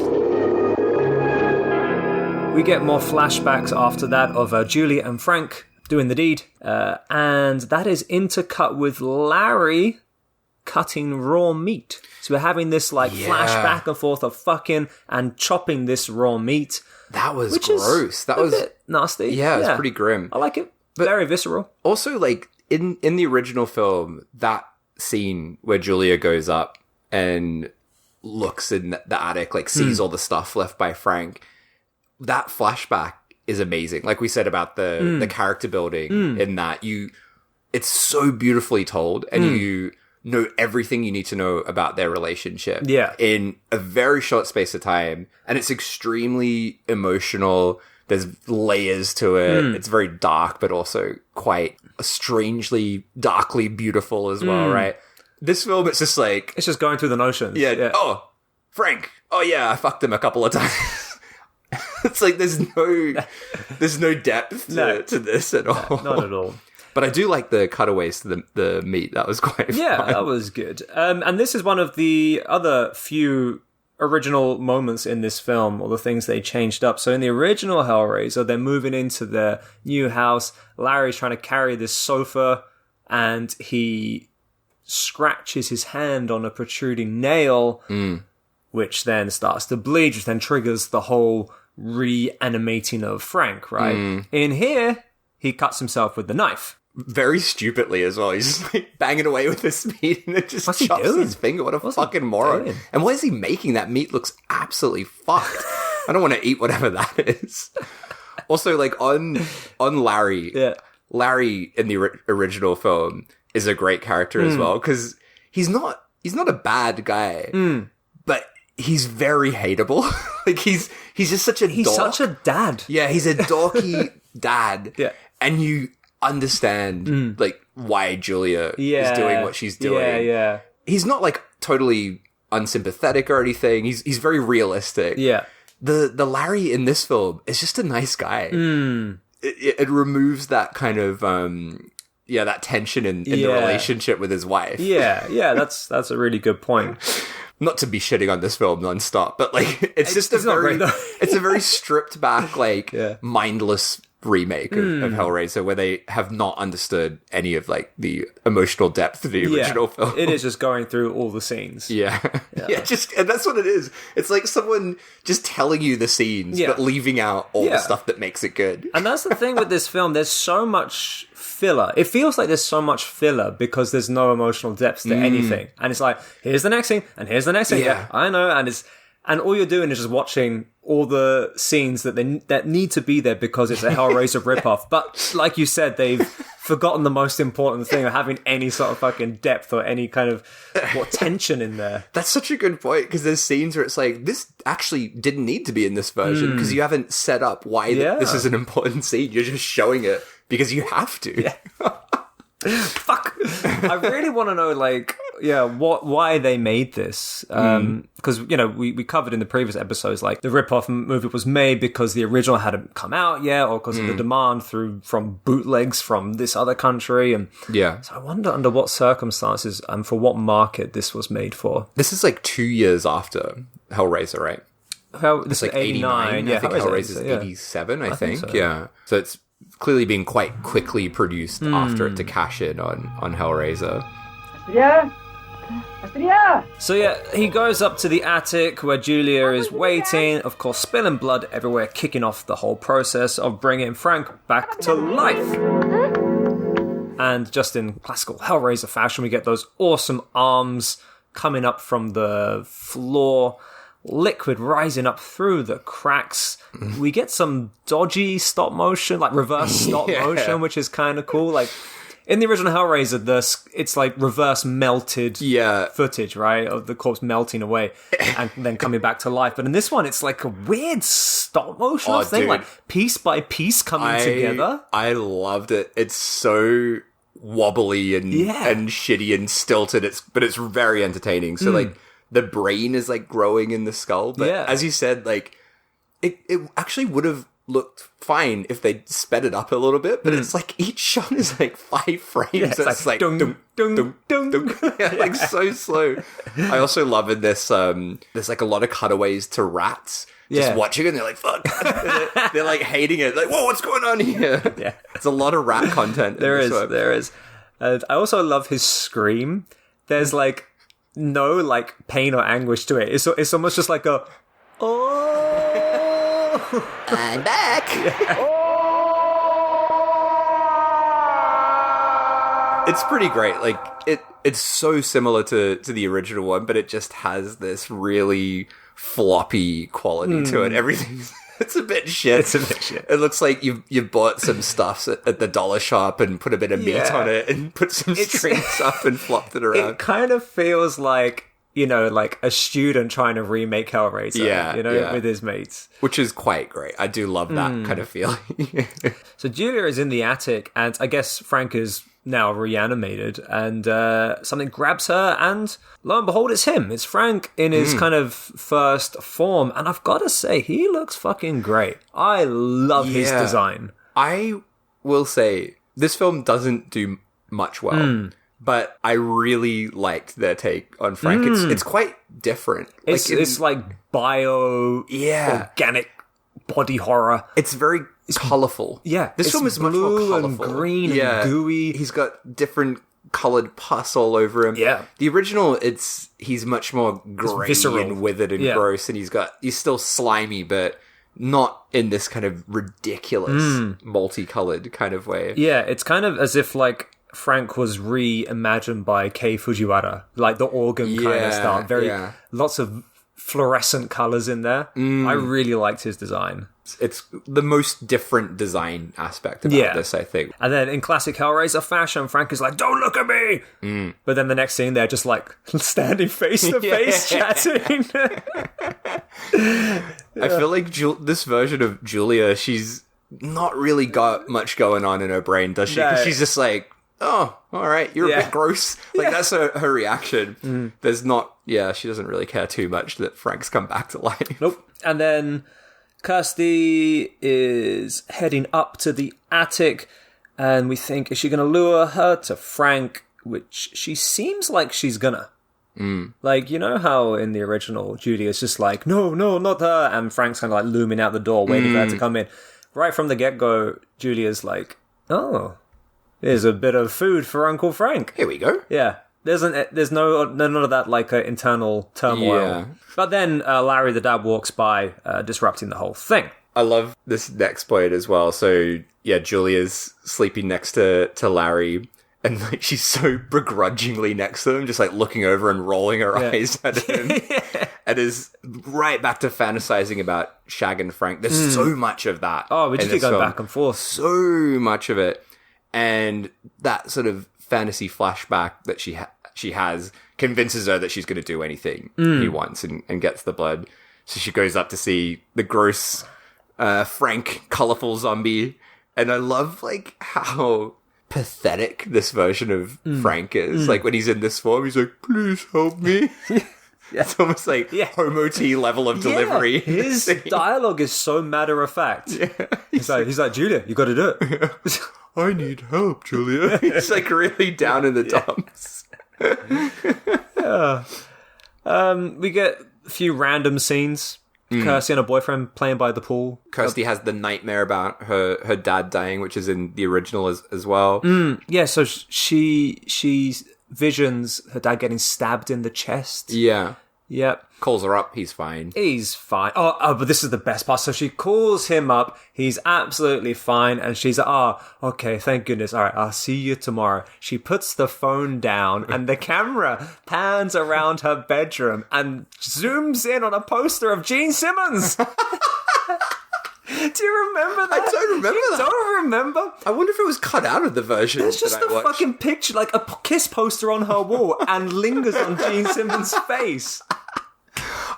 We get more flashbacks after that of Julie and Frank doing the deed, and that is intercut with Larry cutting raw meat. So we're having this flash back and forth of fucking and chopping this raw meat. That was gross. That was a bit nasty. Yeah, it was pretty grim. I like it. But very visceral. Also, in the original film, that scene where Julia goes up and looks in the attic, sees all the stuff left by Frank, that flashback is amazing. Like we said about the character building in that, it's so beautifully told, and you know everything you need to know about their relationship in a very short space of time, and it's extremely emotional. There's layers to it. It's very dark, but also quite strangely darkly beautiful as well, right? This film, it's just it's just going through the motions. Yeah. Oh, Frank. Oh yeah, I fucked him a couple of times. It's there's no depth to this at all. No, not at all. But I do like the cutaways to the meat. That was quite fun. That was good. And this is one of the other few original moments in this film, or the things they changed up. So in the original Hellraiser, they're moving into their new house. Larry's trying to carry this sofa, and he scratches his hand on a protruding nail, which then starts to bleed, which then triggers the whole reanimating of Frank, right? In here, he cuts himself with the knife. Very stupidly as well. He's just banging away with this meat and it just chops his finger. What a fucking moron. And what is he making? That meat looks absolutely fucked. I don't want to eat whatever that is. Also, on Larry, Larry in the original film is a great character as well, because he's not a bad guy, but he's very hateable. He's just such a dork. He's such a dad. Yeah, he's a dorky dad. Yeah. And you understand why Julia is doing what she's doing. Yeah. He's not totally unsympathetic or anything. He's very realistic. Yeah. The Larry in this film is just a nice guy. It removes that kind of that tension in the relationship with his wife. Yeah, that's a really good point. Not to be shitting on this film nonstop, but it's a very stripped back, mindless remake of Hellraiser, where they have not understood any of the emotional depth of the original film. It is just going through all the scenes. Yeah, and that's what it is. It's like someone just telling you the scenes, but leaving out all the stuff that makes it good. And that's the thing with this film. There's so much filler. It feels like there's so much filler because there's no emotional depth to anything. And it's here's the next thing, and here's the next thing. Yeah, I know, and all you're doing is just watching all the scenes that need to be there because it's a Hellraiser ripoff. But like you said, they've forgotten the most important thing of having any sort of fucking depth or any kind of tension in there. That's such a good point, because there's scenes where it's this actually didn't need to be in this version because you haven't set up why this is an important scene. You're just showing it because you have to. Yeah. Fuck. I really want to know, why they made this. Because, we covered in the previous episodes, the ripoff movie was made because the original hadn't come out yet, or because of the demand from bootlegs from this other country. And so I wonder under what circumstances and for what market this was made for. This is 2 years after Hellraiser, right? This is 89. I think Hellraiser is 87, I think. So. Yeah. So it's clearly being quite quickly produced after it to cash in on Hellraiser. Astria? Astria! So yeah, he goes up to the attic where Julia is waiting, of course spilling blood everywhere, kicking off the whole process of bringing Frank back to life. And just in classical Hellraiser fashion, we get those awesome arms coming up from the floor, liquid rising up through the cracks. We get some dodgy stop motion, like reverse stop motion, which is kind of cool. Like in the original Hellraiser, it's like reverse melted footage, right, of the corpse melting away and then coming back to life. But in this one, it's like a weird stop motion thing, like piece by piece coming together. I loved it. It's so wobbly and shitty and stilted. But it's very entertaining. So like the brain is like growing in the skull. But as you said, like it actually would have looked fine if they sped it up a little bit, but it's like each shot is like 5 frames. It's like dung, dung, dung, dung, dung. Like so slow. I also love in this, there's like a lot of cutaways to rats just watching it, and they're like, fuck. They're like hating it. Like, whoa, what's going on here? Yeah. It's a lot of rat content. There is. And I also love his scream. There's like no like pain or anguish to it. It's almost just like a, oh, I'm back. It's pretty great. Like it's so similar to the original one, but it just has this really floppy quality to it. Everything's it's a bit shit. It looks like you've bought some stuffs at the dollar shop and put a bit of meat on it and put some strings up and flopped it around. It kind of feels like, you know, like a student trying to remake Hellraiser, with his mates. Which is quite great. I do love that kind of feeling. So Julia is in the attic, and I guess Frank is now reanimated, and something grabs her, and lo and behold, it's him. It's Frank in his kind of first form, and I've got to say, he looks fucking great. I love his design. I will say, this film doesn't do much well. But I really liked their take on Frank. It's quite different. It's like organic body horror. It's very colourful. Yeah. This film is much more colourful. And green and gooey. He's got different coloured pus all over him. Yeah. The original, he's much more grey and withered and gross, and he's still slimy, but not in this kind of ridiculous multicoloured kind of way. Yeah, it's kind of as if like Frank was reimagined by Kei Fujiwara, like the organ kind of style. Lots of fluorescent colours in there. I really liked his design. It's the most different design aspect about this, I think. And then in classic Hellraiser fashion, Frank is like, don't look at me! But then the next scene, they're just like standing face to face chatting. I feel like this version of Julia, she's not really got much going on in her brain, does she? Because she's just like, oh, all right, you're a bit gross. Like, that's her reaction. There's not, she doesn't really care too much that Frank's come back to life. Nope. And then Kirsty is heading up to the attic, and we think, is she going to lure her to Frank? Which she seems like she's gonna. Like, you know how in the original, Julia's just like, no, not her, and Frank's kind of like looming out the door, waiting for her to come in. Right from the get-go, Julia's like, oh, there's a bit of food for Uncle Frank. Here we go. Yeah. There's none of that like internal turmoil. Yeah. But then Larry the dad walks by, disrupting the whole thing. I love this next point as well. So yeah, Julia's sleeping next to Larry, and like she's so begrudgingly next to him, just like looking over and rolling her eyes at him, and is right back to fantasizing about shagging Frank. There's so much of that. Oh, we just keep going back and forth. So much of it. And that sort of fantasy flashback that she has convinces her that she's going to do anything he wants and gets the blood. So she goes up to see the gross Frank colourful zombie. And I love like how pathetic this version of Frank is. Like when he's in this form, he's like, please help me. It's almost like Homo T level of delivery. His dialogue is so matter of fact. He's like, Julia, you got to do it. I need help, Julia. He's like really down in the dumps. We get a few random scenes Kirsty and her boyfriend playing by the pool. Kirsty has the nightmare about her dad dying, which is in the original as well. Yeah, so she visions her dad getting stabbed in the chest. Yeah. Yep. Calls her up. He's fine. He's fine. Oh, but this is the best part. So she calls him up. He's absolutely fine. And she's like, okay, thank goodness. All right, I'll see you tomorrow. She puts the phone down and the camera pans around her bedroom and zooms in on a poster of Gene Simmons. Do you remember that? I don't remember that. Don't remember? I wonder if it was cut out of the version. It's just that I a watched. fucking picture, like a kiss poster on her wall and lingers on Gene Simmons' face.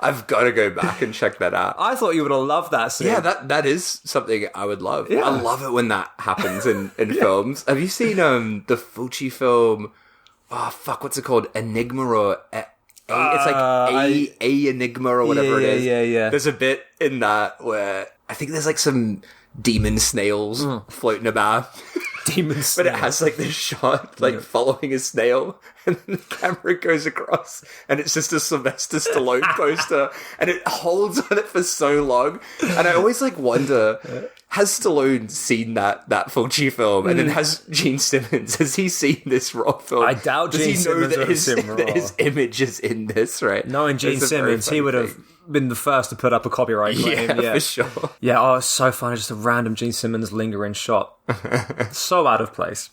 I've got to go back and check that out. I thought you would have loved that scene. Yeah, that is something I would love. Yeah. I love it when that happens in films. Have you seen the Fulci film? Oh fuck, what's it called? Enigma or it's like a Enigma or whatever it is. Yeah. There's a bit in that where I think there's like some demon snails floating about. Demon snail. But it has like this shot like following a snail and then the camera goes across and it's just a Sylvester Stallone poster and it holds on it for so long. And I always like wonder, has Stallone seen that Fulci film? And then has Gene Simmons, has he seen this Raw film? I doubt Does Gene he know Simmons that has seen Raw. his image is in this, right? Knowing Gene It's a very Simmons, he funny would have thing. been the first to put up a copyright claim. Yeah, for sure. Yeah, it's so funny. Just a random Gene Simmons lingering shot. So out of place.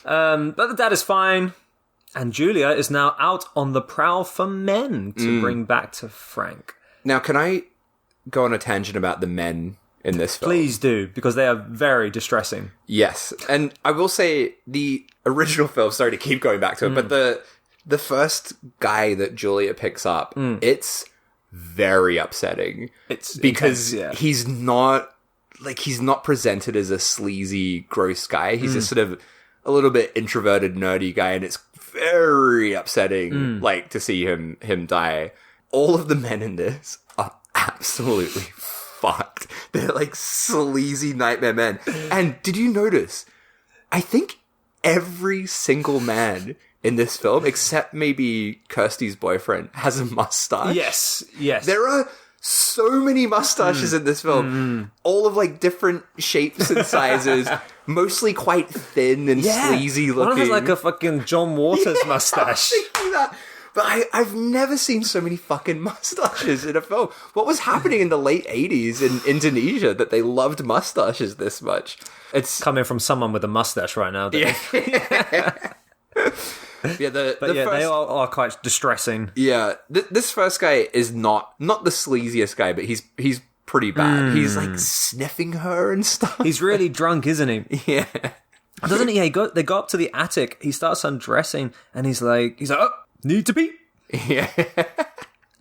But the dad is fine. And Julia is now out on the prowl for men to bring back to Frank. Now, can I go on a tangent about the men in this film? Please do, because they are very distressing. Yes. And I will say the original film, sorry to keep going back to it, but the first guy that Julia picks up, it's very upsetting. It's because intense, yeah. he's not presented as a sleazy, gross guy. He's just sort of a little bit introverted, nerdy guy, and it's very upsetting, like, to see him die. All of the men in this are absolutely fucked. They're like sleazy nightmare men. And did you notice? I think every single man in this film, except maybe Kirsty's boyfriend, has a mustache. Yes. There are so many mustaches in this film. All of like different shapes and sizes, mostly quite thin and sleazy looking. One has like a fucking John Waters mustache. I was thinking that. But I've never seen so many fucking mustaches in a film. What was happening in the late 80s in Indonesia that they loved mustaches this much? It's coming from someone with a mustache right now. Dave. Yeah, the But yeah, first, they are quite distressing. Yeah, this first guy is not the sleaziest guy, but he's pretty bad. He's like sniffing her and stuff. He's really drunk, isn't he? Yeah. Doesn't he? Yeah, they go up to the attic. He starts undressing, and he's like, oh, need to pee. Yeah.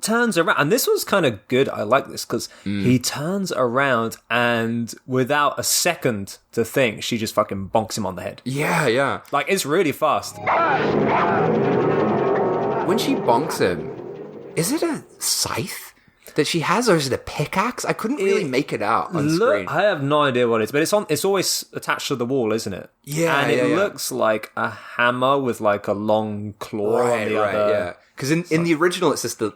Turns around, and this was kind of good. I like this because he turns around, and without a second to think, she just fucking bonks him on the head. Yeah. Like, it's really fast. When she bonks him, is it a scythe that she has, or is it a pickaxe? I couldn't really make it out on screen. I have no idea what it is, but it's always attached to the wall, isn't it? Yeah, and it yeah. looks like a hammer with like a long claw on the other. Yeah. Because in the original, it's just a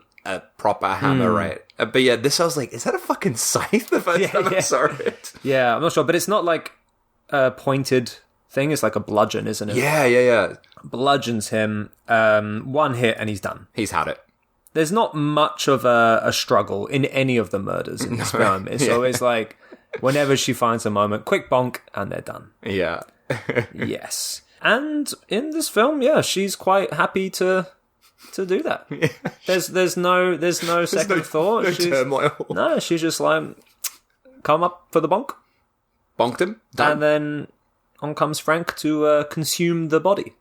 proper hammer, right? But yeah, this I was like, is that a fucking scythe? The first time I saw it. Yeah, I'm not sure, but it's not like a pointed thing. It's like a bludgeon, isn't it? Yeah. Bludgeons him, one hit, and he's done. He's had it. There's not much of a struggle in any of the murders in this film. It's always like, whenever she finds a moment, quick bonk, and they're done. Yeah. Yes. And in this film, she's quite happy to do that. Yeah. There's no second thought. No turmoil. No, she's just like, come up for the bonk. Bonked him. Done. And then on comes Frank to consume the body.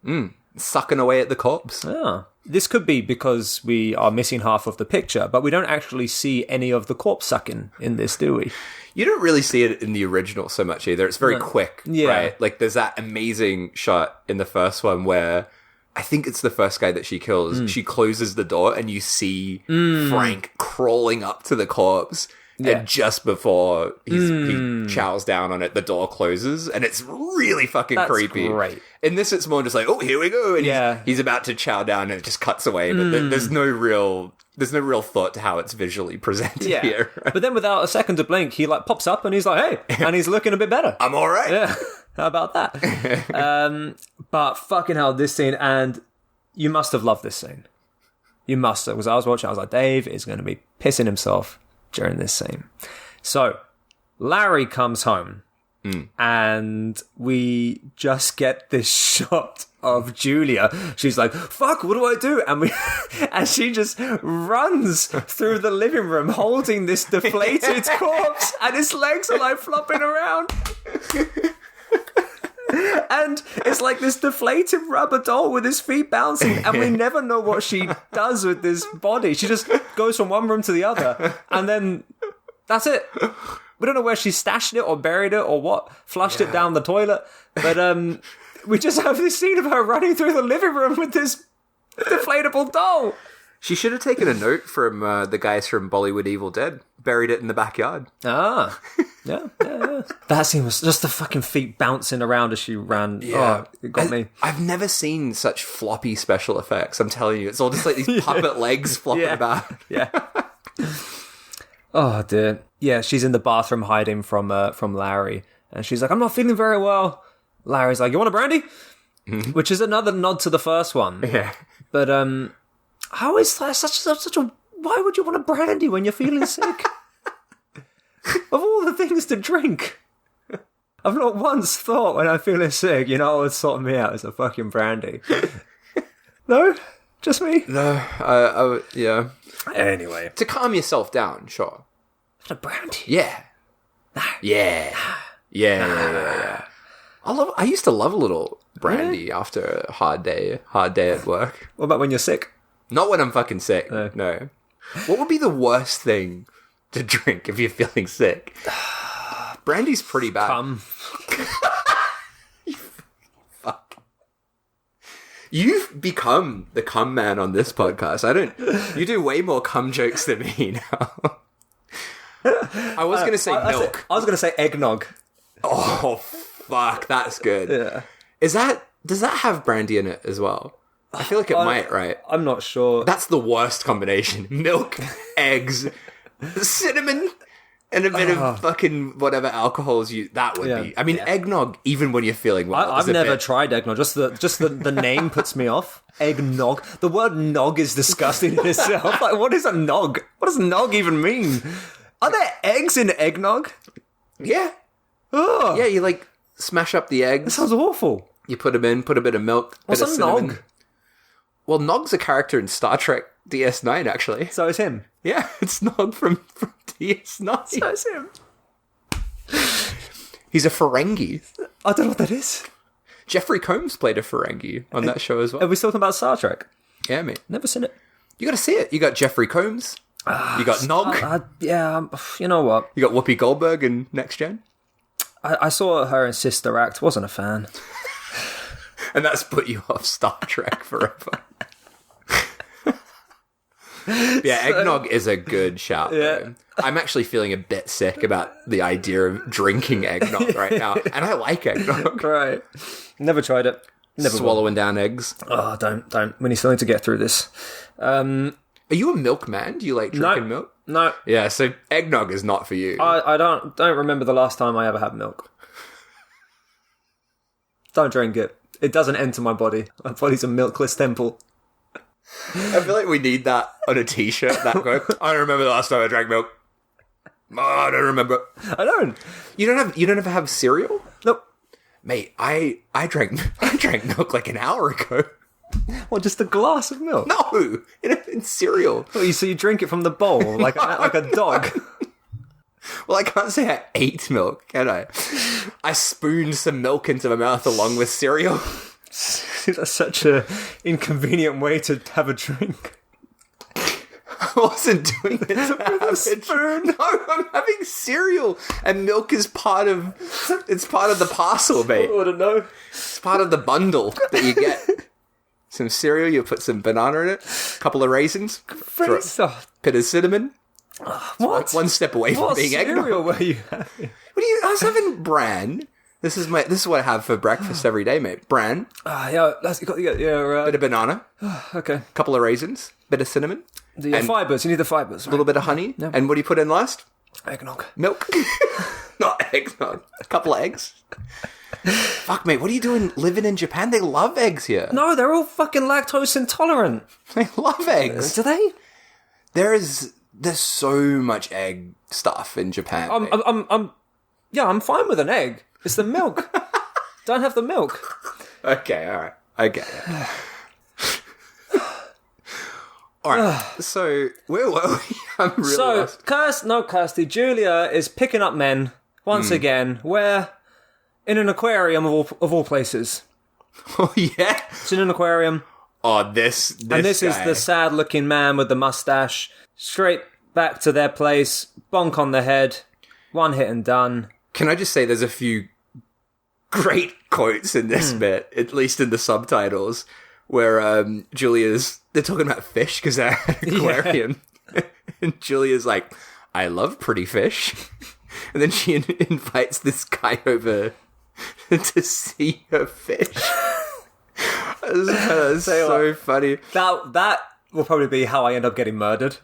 Sucking away at the corpse. Yeah. This could be because we are missing half of the picture, but we don't actually see any of the corpse sucking in this, do we? You don't really see it in the original so much either. It's very quick, right? Like, there's that amazing shot in the first one where I think it's the first guy that she kills. She closes the door and you see Frank crawling up to the corpse. Yeah. And just before he chows down on it, the door closes, and it's really fucking creepy. Great. In this, it's more just like, oh, here we go, and he's about to chow down, and it just cuts away. But there's no real, there's no real thought to how it's visually presented here. But then without a second to blink, he like pops up and he's like, hey, and he's looking a bit better. I'm all right. Yeah, how about that? But fucking hell, this scene, and you must have loved this scene. You must have, because I was watching, I was like, Dave is going to be pissing himself during this scene. So, Larry comes home, and we just get this shot of Julia. She's like, fuck, what do I do? And she just runs through the living room holding this deflated corpse, and his legs are like flopping around. And it's like this deflated rubber doll with his feet bouncing, and we never know what she does with this body. She just goes from one room to the other, and then that's it. We don't know where she stashed it or buried it or what, flushed it down the toilet, but we just have this scene of her running through the living room with this deflatable doll. She should have taken a note from the guys from Bollywood Evil Dead. Buried it in the backyard. Ah. Yeah. That scene was just the fucking feet bouncing around as she ran. Yeah. Oh, it got me. I've never seen such floppy special effects, I'm telling you. It's all just like these puppet legs flopping about. Yeah. Oh, dear. Yeah, she's in the bathroom hiding from Larry. And she's like, I'm not feeling very well. Larry's like, you want a brandy? Mm-hmm. Which is another nod to the first one. Yeah. But, how is that such a... Why would you want a brandy when you're feeling sick? Of all the things to drink, I've not once thought when I'm feeling sick, you know, what would sort me out as a fucking brandy. No? Just me? No, I would, yeah. Anyway. To calm yourself down, sure. A brandy? Yeah. Yeah. I used to love a little brandy after a hard day at work. What about when you're sick? Not when I'm fucking sick, no. What would be the worst thing to drink if you're feeling sick? Brandy's pretty bad. Cum. Fuck. You've become the cum man on this podcast. You do way more cum jokes than me now. I was going to say milk. I was going to say eggnog. Oh, fuck, that's good. Yeah. Does that have brandy in it as well? I feel like it might, right? I'm not sure. That's the worst combination. Milk, eggs, cinnamon, and a bit of fucking whatever alcohols that would be. I mean, eggnog, even when you're feeling well. I've never tried eggnog. Just the name puts me off. Eggnog. The word nog is disgusting in itself. Like, what is a nog? What does nog even mean? Are there eggs in eggnog? Yeah. Ugh. Yeah, you like smash up the eggs. That sounds awful. You put them in, put a bit of milk. What's a nog? Well, Nog's a character in Star Trek DS9, actually. So is him. Yeah, it's Nog from DS9. So is him. He's a Ferengi. I don't know what that is. Jeffrey Combs played a Ferengi on that show as well. Are we still talking about Star Trek? Yeah, mate. Never seen it. You got to see it. You got Jeffrey Combs. You got Nog. Yeah, you know what? You got Whoopi Goldberg in Next Gen. I saw her in Sister Act. Wasn't a fan. And that's put you off Star Trek forever. Yeah, eggnog is a good shout. Yeah. Though. I'm actually feeling a bit sick about the idea of drinking eggnog right now. And I like eggnog. Right. Never tried it. Never swallowing down eggs. Oh, don't. We still need to get through this. Are you a milkman? Do you like drinking milk? No. Yeah, so eggnog is not for you. I don't remember the last time I ever had milk. Don't drink it. It doesn't enter my body. My body's a milkless temple. I feel like we need that on a t-shirt. That go. I don't remember the last time I drank milk. Oh, I don't remember. I don't. You don't ever have cereal? Nope. Mate, I drank milk like an hour ago. What, just a glass of milk? No, in cereal. Well, so you drink it from the bowl like a dog. Well, I can't say I ate milk, can I? I spooned some milk into my mouth along with cereal. That's such an inconvenient way to have a drink. I wasn't doing it to have a spoon. No, I'm having cereal, and milk is part of the parcel, mate. I don't know. It's part of the bundle that you get. Some cereal, you put some banana in it, a couple of raisins, bit of cinnamon. What? One step away from being eggnog. What cereal were you having? I was having bran. This is what I have for breakfast every day, mate. Bran. Yeah, right. Bit of banana. Okay. Couple of raisins. Bit of cinnamon. The fibres. You need the fibres. A little bit of honey. Yeah. And what do you put in last? Eggnog. Milk. Not eggnog. A couple of eggs. Fuck, mate, what are you doing living in Japan? They love eggs here. No, they're all fucking lactose intolerant. They love eggs. Do they? There's so much egg stuff in Japan. I'm fine with an egg. It's the milk. Don't have the milk. Okay, alright. I get it. Alright, so where were we? I'm really lost. Kirsty, Julia is picking up men once again. Where? In an aquarium of all places. Oh, yeah? It's in an aquarium. Oh, this And this guy. is the sad-looking man with the mustache. Straight back to their place. Bonk on the head. One hit and done. Can I just say there's a few great quotes in this bit, at least in the subtitles, where they're talking about fish because they're at an aquarium. And Julia's like, I love pretty fish. And then she invites this guy over to see her fish. That's so funny. That will probably be how I end up getting murdered.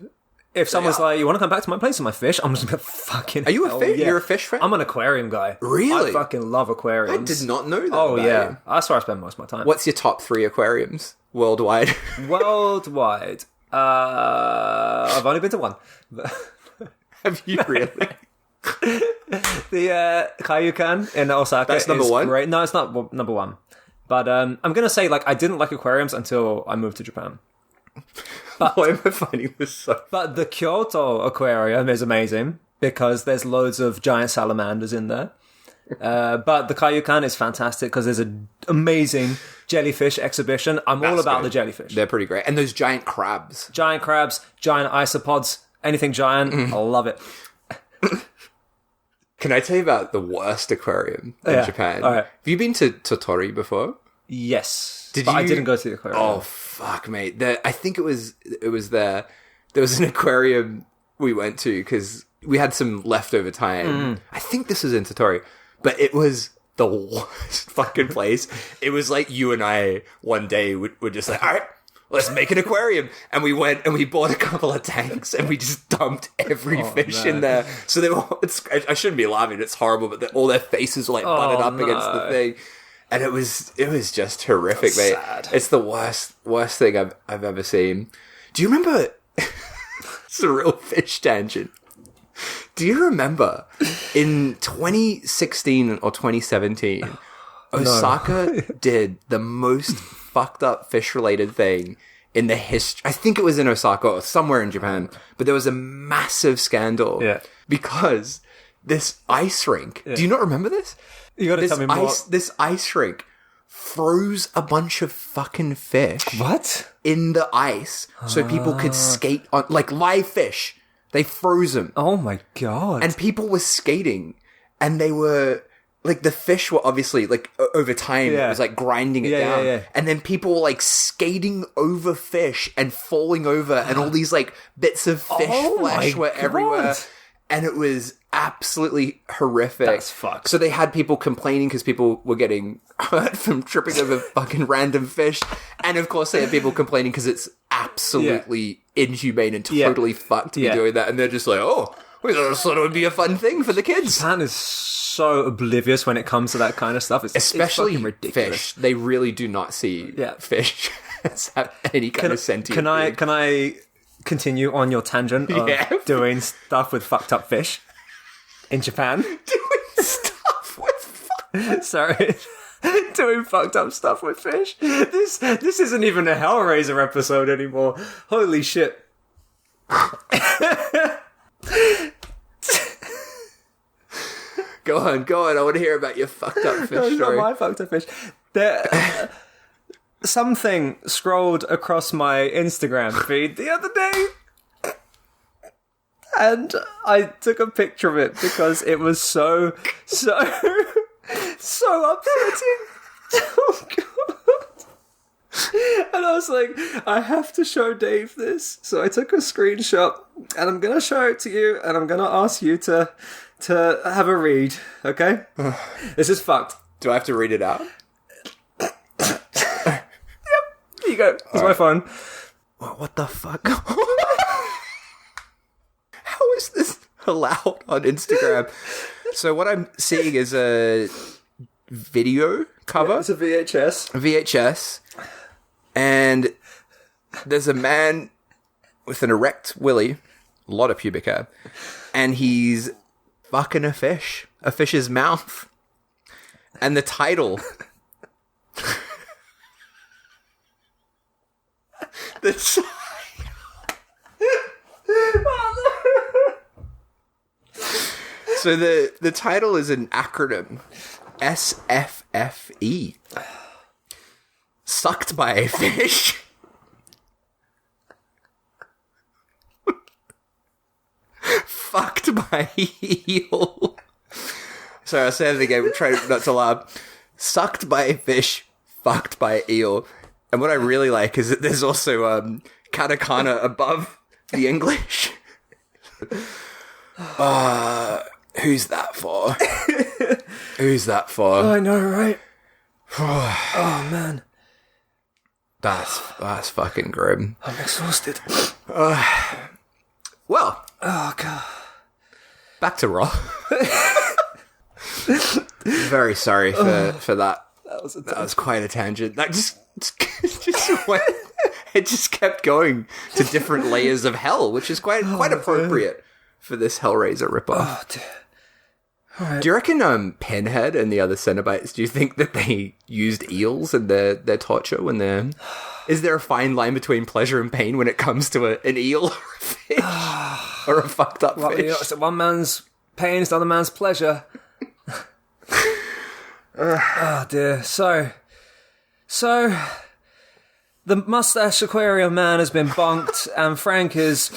If someone's like, you want to come back to my place with my fish? I'm just going to fucking... Are you a hell fish? yeah. You're a fish fan? I'm an aquarium guy. Really? I fucking love aquariums. I did not know that. Oh, about yeah. you. That's where I spend most of my time. What's your top 3 aquariums worldwide? Worldwide. I've only been to one. Have you really? The Kaiyukan in Osaka. That's number one? Great. No, it's not number one. But I'm going to say, I didn't like aquariums until I moved to Japan. What am I finding this so... But the Kyoto Aquarium is amazing because there's loads of giant salamanders in there. But the Kaiyukan is fantastic because there's an amazing jellyfish exhibition. I'm all about the jellyfish. They're pretty great. And those giant crabs. Giant crabs, giant isopods, anything giant. I love it. Can I tell you about the worst aquarium in Japan? All right. Have you been to Totori before? Yes. Did but I you- didn't go to the aquarium. Oh, fuck, mate. I think it was there. There was an aquarium we went to because we had some leftover time. I think this was in Totori, but it was the worst fucking place. It was like you and I one day were just like, all right, let's make an aquarium. And we went and we bought a couple of tanks and we just dumped every fish in there. So they were, I shouldn't be laughing. It's horrible, but all their faces were like butted up against the thing. And it was just horrific, mate. Sad. It's the worst thing I've ever seen. Do you remember? It's a real fish tangent. Do you remember in 2016 or 2017, Osaka did the most fucked up fish related thing in the history? I think it was in Osaka or somewhere in Japan, but there was a massive scandal because this ice rink. Do you not remember this? You gotta tell me more. This ice rink froze a bunch of fucking fish What? in the ice so people could skate on, like live fish. They froze them. Oh my god. And people were skating and they were, like, the fish were obviously, like, over time, it was like grinding it down. Yeah. And then people were like skating over fish and falling over and all these like bits of fish flesh were everywhere. And it was absolutely horrific. That's fucked. So they had people complaining because people were getting hurt from tripping over fucking random fish. And of course they had people complaining because it's absolutely inhumane and totally fucked to be doing that. And they're just like, oh, we thought it would be a fun thing for the kids. Japan is so oblivious when it comes to that kind of stuff. Especially it's ridiculous. fish. They really do not see fish as have any kind of sentient being. Can I continue on your tangent of doing stuff with fucked up fish in Japan? Doing stuff with Sorry. Doing fucked up stuff with fish. This isn't even a Hellraiser episode anymore. Holy shit. Go on. I want to hear about your fucked up fish No, it's story. not my fucked up fish. Something scrolled across my Instagram feed the other day. And I took a picture of it because it was so upsetting. Oh, God. And I was like, I have to show Dave this. So I took a screenshot and I'm going to show it to you and I'm going to ask you to have a read, okay? This is fucked. Do I have to read it out? Here you go. Here's my phone. What the fuck? is this allowed on Instagram? So what I'm seeing is a video cover. It's a VHS. And there's a man with an erect willy, a lot of pubic hair, and he's fucking a fish's mouth. And the title... So the title is an acronym, SFFE. Sucked by a fish. Fucked by eel. Sorry, I'll say it again. We're trying not to laugh. Sucked by a fish, fucked by an eel. And what I really like is that there's also katakana above the English. Who's that for? Who's that for? I know, right? Oh, man. That's fucking grim. I'm exhausted. Well. Oh, God. Back to Raw. Very sorry for that. That was quite a tangent. That just went. It just kept going to different layers of hell, which is quite appropriate for this Hellraiser ripoff. Oh, dear. All right. Do you reckon Pinhead and the other Cenobites, do you think that they used eels in their torture when they're... Is there a fine line between pleasure and pain when it comes to an eel or a fish? Or a fucked up fish? You know, so one man's pain is the other man's pleasure. Oh, dear. So... The mustache aquarium man has been bonked, and Frank he's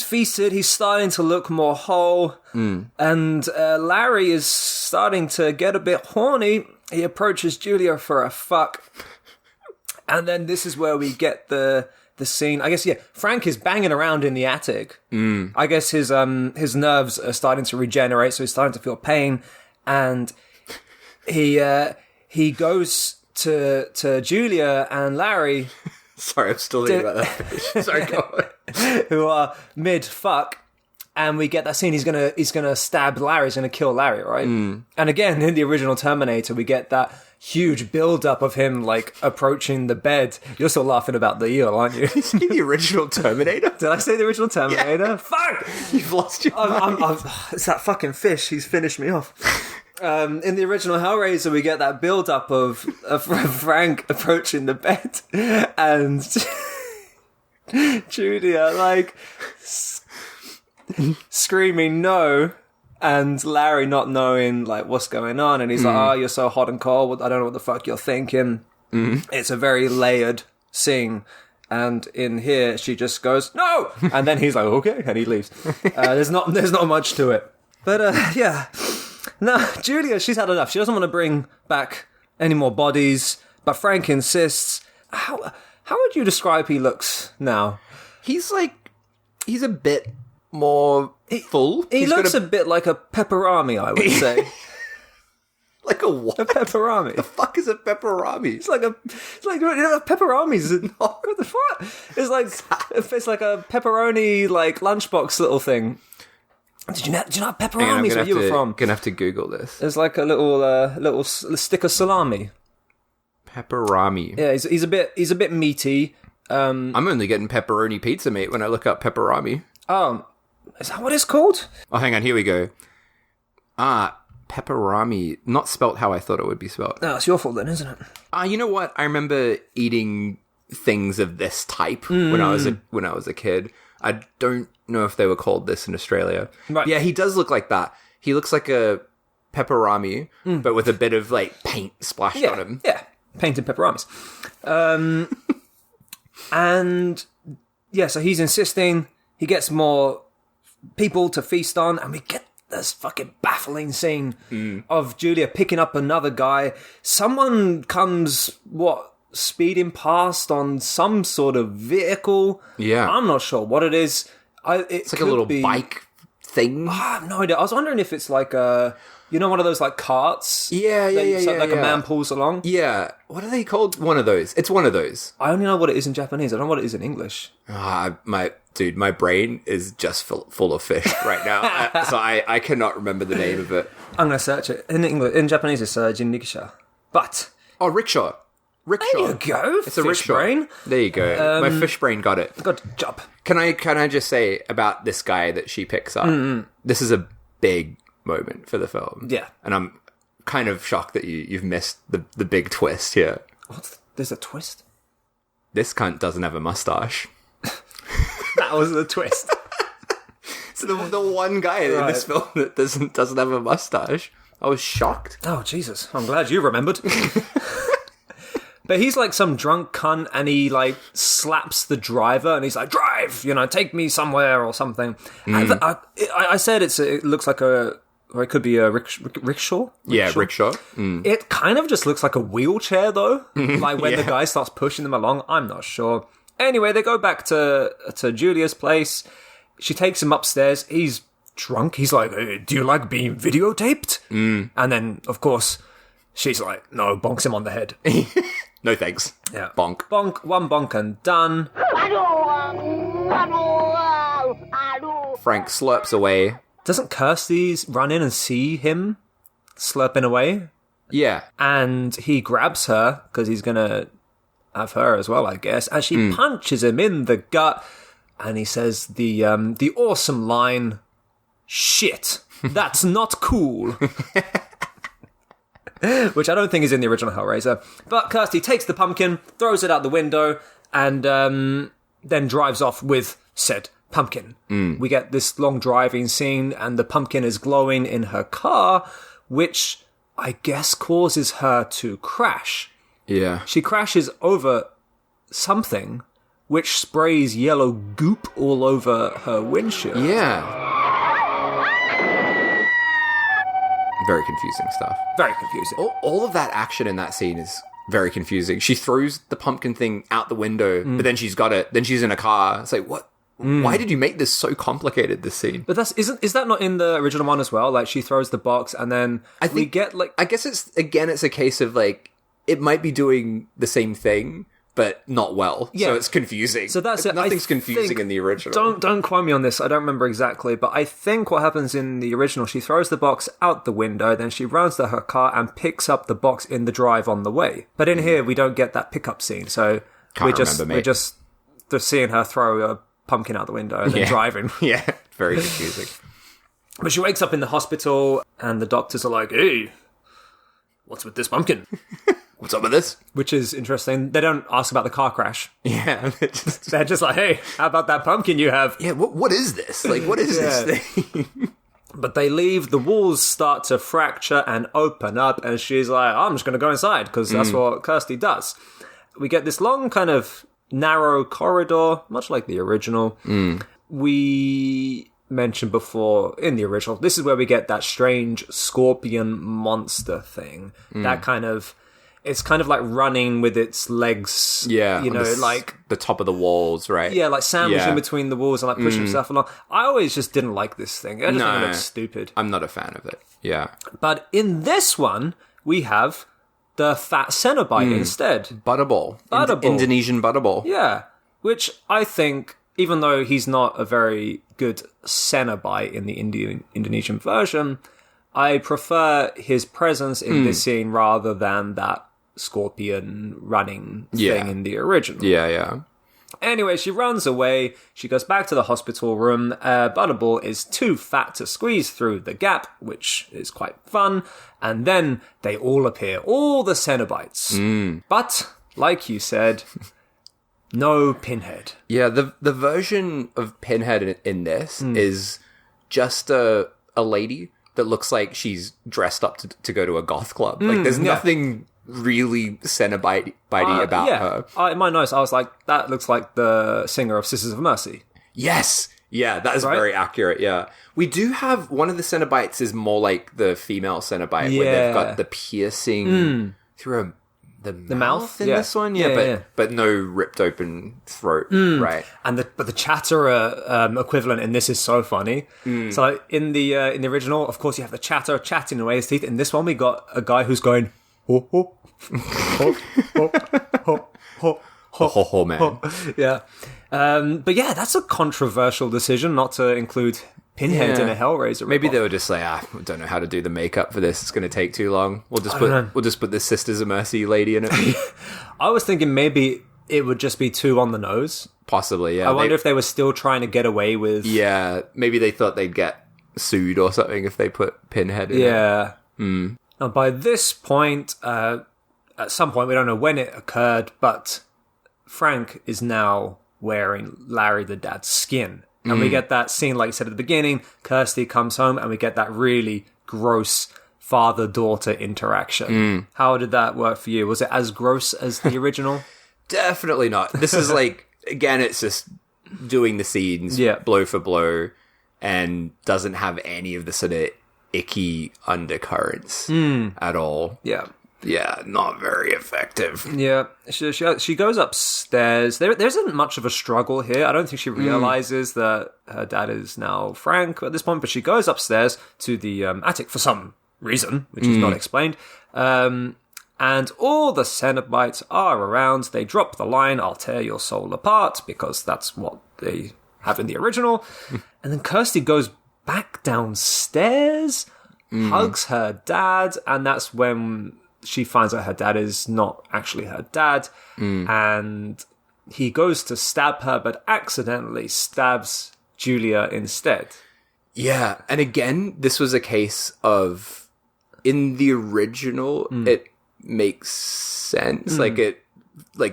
feasted, he's starting to look more whole, and Larry is starting to get a bit horny. He approaches Julia for a fuck, and then this is where we get the scene. I guess, Frank is banging around in the attic. I guess his nerves are starting to regenerate, so he's starting to feel pain, and he goes to Julia and Larry. Sorry, I'm still thinking about that fish. Sorry, go on. Who are mid-fuck, and we get that scene. He's gonna stab Larry. He's gonna kill Larry, right? And again, in the original Terminator, we get that huge build-up of him, like, approaching the bed. You're still laughing about the eel, aren't you? You see the original Terminator? Did I say the original Terminator? Yeah. Fuck! You've lost your mind. It's that fucking fish. He's finished me off. In the original Hellraiser, we get that build-up of Frank approaching the bed, and Julia, like, screaming no, and Larry not knowing, like, what's going on, and he's like, oh, you're so hot and cold, I don't know what the fuck you're thinking. It's a very layered scene, and in here, she just goes, no! And then he's like, okay, and he leaves. There's not much to it. But, yeah... No, Julia, she's had enough. She doesn't want to bring back any more bodies, but Frank insists. How would you describe he looks now? He's a bit more full. He looks a bit like a pepperami, I would say. Like a what? A pepperami. The fuck is a pepperami? It's like pepperonis. What the fuck? It's like a pepperoni, like, lunchbox little thing. Did you know pepperonis where you were from? Gonna have to Google this. There's like a little stick of salami. Pepperami. Yeah, he's a bit meaty. I'm only getting pepperoni pizza, mate, when I look up pepperami. Oh, is that what it's called? Oh, hang on, here we go. Pepperami, not spelt how I thought it would be spelt. No, it's your fault then, isn't it? You know what? I remember eating things of this type when I was a kid. I don't know if they were called this in Australia. Right. Yeah, he does look like that. He looks like a pepperami, but with a bit of, like, paint splashed on him. Yeah, painted pepperamis. And, yeah, so he's insisting. He gets more people to feast on, and we get this fucking baffling scene of Julia picking up another guy. Someone comes, speeding past on some sort of vehicle. Yeah. I'm not sure what it is. It's like a little bike thing. I have no idea. I was wondering if it's like one of those like carts. Yeah. Like a man pulls along. Yeah. What are they called? One of those. It's one of those. I only know what it is in Japanese. I don't know what it is in English. My brain is just full of fish right now. So I cannot remember the name of it. I'm going to search it. In English, in Japanese, it's jinriksha. But... Oh, rickshaw. There you go. It's a rickshaw. Brain. There you go. My fish brain got it. Good job. Can I just say about this guy that she picks up? This is a big moment for the film. Yeah. And I'm kind of shocked that you've missed the big twist here. There's a twist? This cunt doesn't have a mustache. That was the twist. So the one guy in this film that doesn't have a mustache. I was shocked. Oh, Jesus. I'm glad you remembered. But he's like some drunk cunt and he like slaps the driver and he's like, drive, take me somewhere or something. I said it looks like or it could be a rickshaw. Yeah, rickshaw. It kind of just looks like a wheelchair though. Like when the guy starts pushing them along, I'm not sure. Anyway, they go back to Julia's place. She takes him upstairs. He's drunk. He's like, hey, do you like being videotaped? And then, of course, she's like, no, bonks him on the head. No thanks. Yeah. Bonk. Bonk, one bonk and done. Frank slurps away. Doesn't Kirsty run in and see him slurping away? Yeah. And he grabs her, because he's going to have her as well, I guess. And she punches him in the gut. And he says the awesome line, shit, that's not cool. Which I don't think is in the original Hellraiser. But Kirsty takes the pumpkin, throws it out the window, and then drives off with said pumpkin. We get this long driving scene, and the pumpkin is glowing in her car, which I guess causes her to crash. Yeah. She crashes over something, which sprays yellow goop all over her windshield. Yeah. Very confusing stuff. Very confusing. All of that action in that scene is very confusing. She throws the pumpkin thing out the window, but then she's got it. Then she's in a car. It's like, what? Why did you make this so complicated, this scene? But is that not in the original one as well? Like, she throws the box and then we get, like... I guess it's a case of, like, it might be doing the same thing, but not well. Yeah. So it's confusing. So that's it. Nothing's confusing in the original. Don't quote me on this. I don't remember exactly, but I think what happens in the original, she throws the box out the window, then she runs to her car and picks up the box in the drive on the way. But in here, we don't get that pickup scene. So we're just seeing her throw a pumpkin out the window and then driving. Yeah, very confusing. But she wakes up in the hospital and the doctors are like, hey, what's with this pumpkin? What's up with this? Which is interesting. They don't ask about the car crash. Yeah. They're just like, hey, how about that pumpkin you have? Yeah, what is this? Like, what is this thing? But they leave, the walls start to fracture and open up, and she's like, I'm just going to go inside, because that's what Kirsty does. We get this long kind of narrow corridor, much like the original. We mentioned before in the original, this is where we get that strange scorpion monster thing. That kind of... It's kind of like running with its legs, like... The top of the walls, right? Yeah, like sandwiched in between the walls and like pushing itself along. I always just didn't like this thing. I just think it looks stupid. I'm not a fan of it, yeah. But in this one, we have the fat Cenobite instead. Butterball. Indonesian butterball. Yeah, which I think, even though he's not a very good Cenobite in the Indonesian version, I prefer his presence in this scene rather than that scorpion running thing in the original. Yeah. Anyway, she runs away. She goes back to the hospital room. Butterball is too fat to squeeze through the gap, which is quite fun. And then they all appear, all the Cenobites. But, like you said, no Pinhead. Yeah, the version of Pinhead in this is just a lady that looks like she's dressed up to go to a goth club. Like, there's nothing really Cenobite-y about her. In my notes, I was like, that looks like the singer of Sisters of Mercy. Yes! Yeah, that is very accurate, yeah. We do have, one of the Cenobites is more like the female Cenobite, where they've got the piercing through a the mouth in this one, but no ripped open throat, right? And the chatterer equivalent in this is so funny. So like, in the original, of course, you have the chatterer chatting away his teeth. In this one, we got a guy who's going ho ho ho ho ho ho ho ho ho man. Yeah, but yeah, that's a controversial decision not to include Pinhead in a Hellraiser. Maybe they were just like, I don't know how to do the makeup for this. It's going to take too long. We'll just put this Sisters of Mercy lady in it. I was thinking maybe it would just be too on the nose. Possibly, yeah. I wonder if they were still trying to get away with. Yeah, maybe they thought they'd get sued or something if they put Pinhead in it. Yeah. Now, by this point, at some point, we don't know when it occurred, but Frank is now wearing Larry the Dad's skin. And we get that scene, like you said at the beginning, Kirsty comes home and we get that really gross father-daughter interaction. How did that work for you? Was it as gross as the original? Definitely not. This is like, again, it's just doing the scenes blow for blow and doesn't have any of the sort of icky undercurrents at all. Yeah. Yeah, not very effective. Yeah, she goes upstairs. There isn't much of a struggle here. I don't think she realizes that her dad is now Frank at this point, but she goes upstairs to the attic for some reason, which is not explained. And all the Cenobites are around. They drop the line, "I'll tear your soul apart," because that's what they have in the original. And then Kirsty goes back downstairs, hugs her dad, and that's when she finds out her dad is not actually her dad, and he goes to stab her, but accidentally stabs Julia instead. Yeah, and again, this was a case of, in the original, it makes sense, like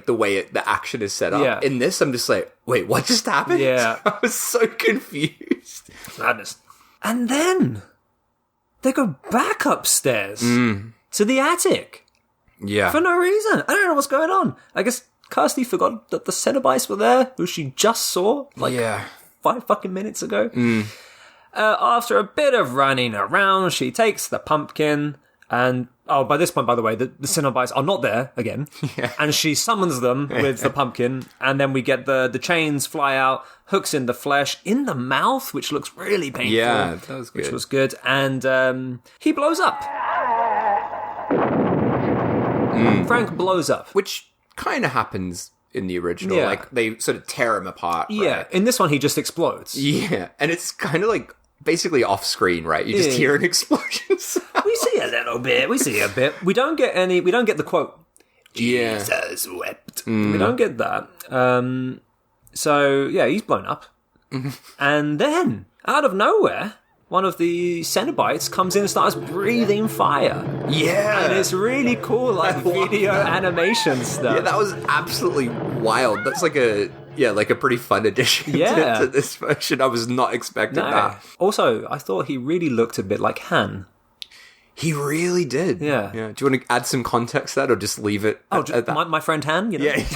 the way the action is set up. Yeah. In this, I'm just like, wait, what just happened? Yeah. I was so confused. Madness. And then they go back upstairs to the attic. Yeah. For no reason. I don't know what's going on. I guess Kirsty forgot that the Cenobites were there, who she just saw, 5 fucking minutes ago. After a bit of running around, she takes the pumpkin, and by this point, by the way, the Cenobites are not there again. Yeah. And she summons them with the pumpkin, and then we get the chains fly out, hooks in the flesh, in the mouth, which looks really painful. Yeah, that was good. Which was good. And he blows up. Frank blows up. Which kind of happens in the original. Yeah. Like, they sort of tear him apart. Yeah, right? in this one, he just explodes. Yeah, and it's kind of like basically off screen, right? You just hear an explosion sound. We see a little bit. We see a bit. We don't get the quote, Jesus wept. We don't get that. So, yeah, he's blown up. And then, out of nowhere, one of the Cenobites comes in and starts breathing fire. Yeah. And it's really cool, like video animation stuff. Yeah, that was absolutely wild. That's like a pretty fun addition to this version. I was not expecting that. Also, I thought he really looked a bit like Han. He really did. Yeah. Do you want to add some context to that or just leave it at that? My friend Han, you know? Yeah.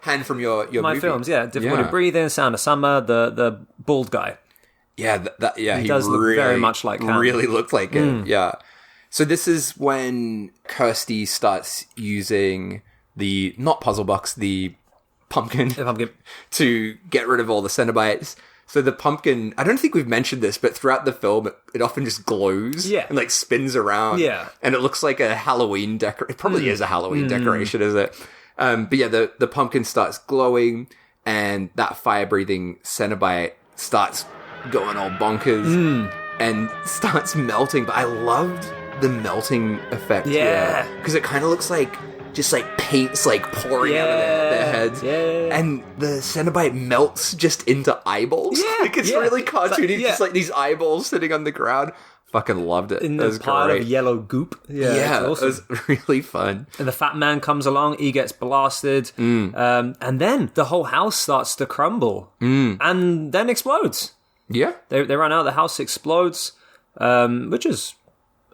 Han from your my movie. films, yeah. Difficulty Breathing, Sound of Summer, the bald guy. Yeah, he does look very much like Han. Really looked like it. Yeah. So this is when Kirsty starts using the not puzzle box, the pumpkin. The pumpkin. To get rid of all the Cenobites. So the pumpkin, I don't think we've mentioned this, but throughout the film, it often just glows. Yeah. And like spins around. Yeah. And it looks like a Halloween decoration. It probably is a Halloween decoration, is it? But yeah, the pumpkin starts glowing and that fire-breathing Cenobite starts going all bonkers and starts melting. But I loved the melting effect. Yeah. Because it kind of looks like just like paint's like pouring out of their heads. Yeah. And the Cenobite melts just into eyeballs. Yeah. Like it's really cartoony. It's just like these eyeballs sitting on the ground. Fucking loved it. In That the was pile great. of yellow goop. Yeah, awesome. It was really fun. And the fat man comes along, he gets blasted, and then the whole house starts to crumble, and then explodes. Yeah. They run out, the house explodes, which is,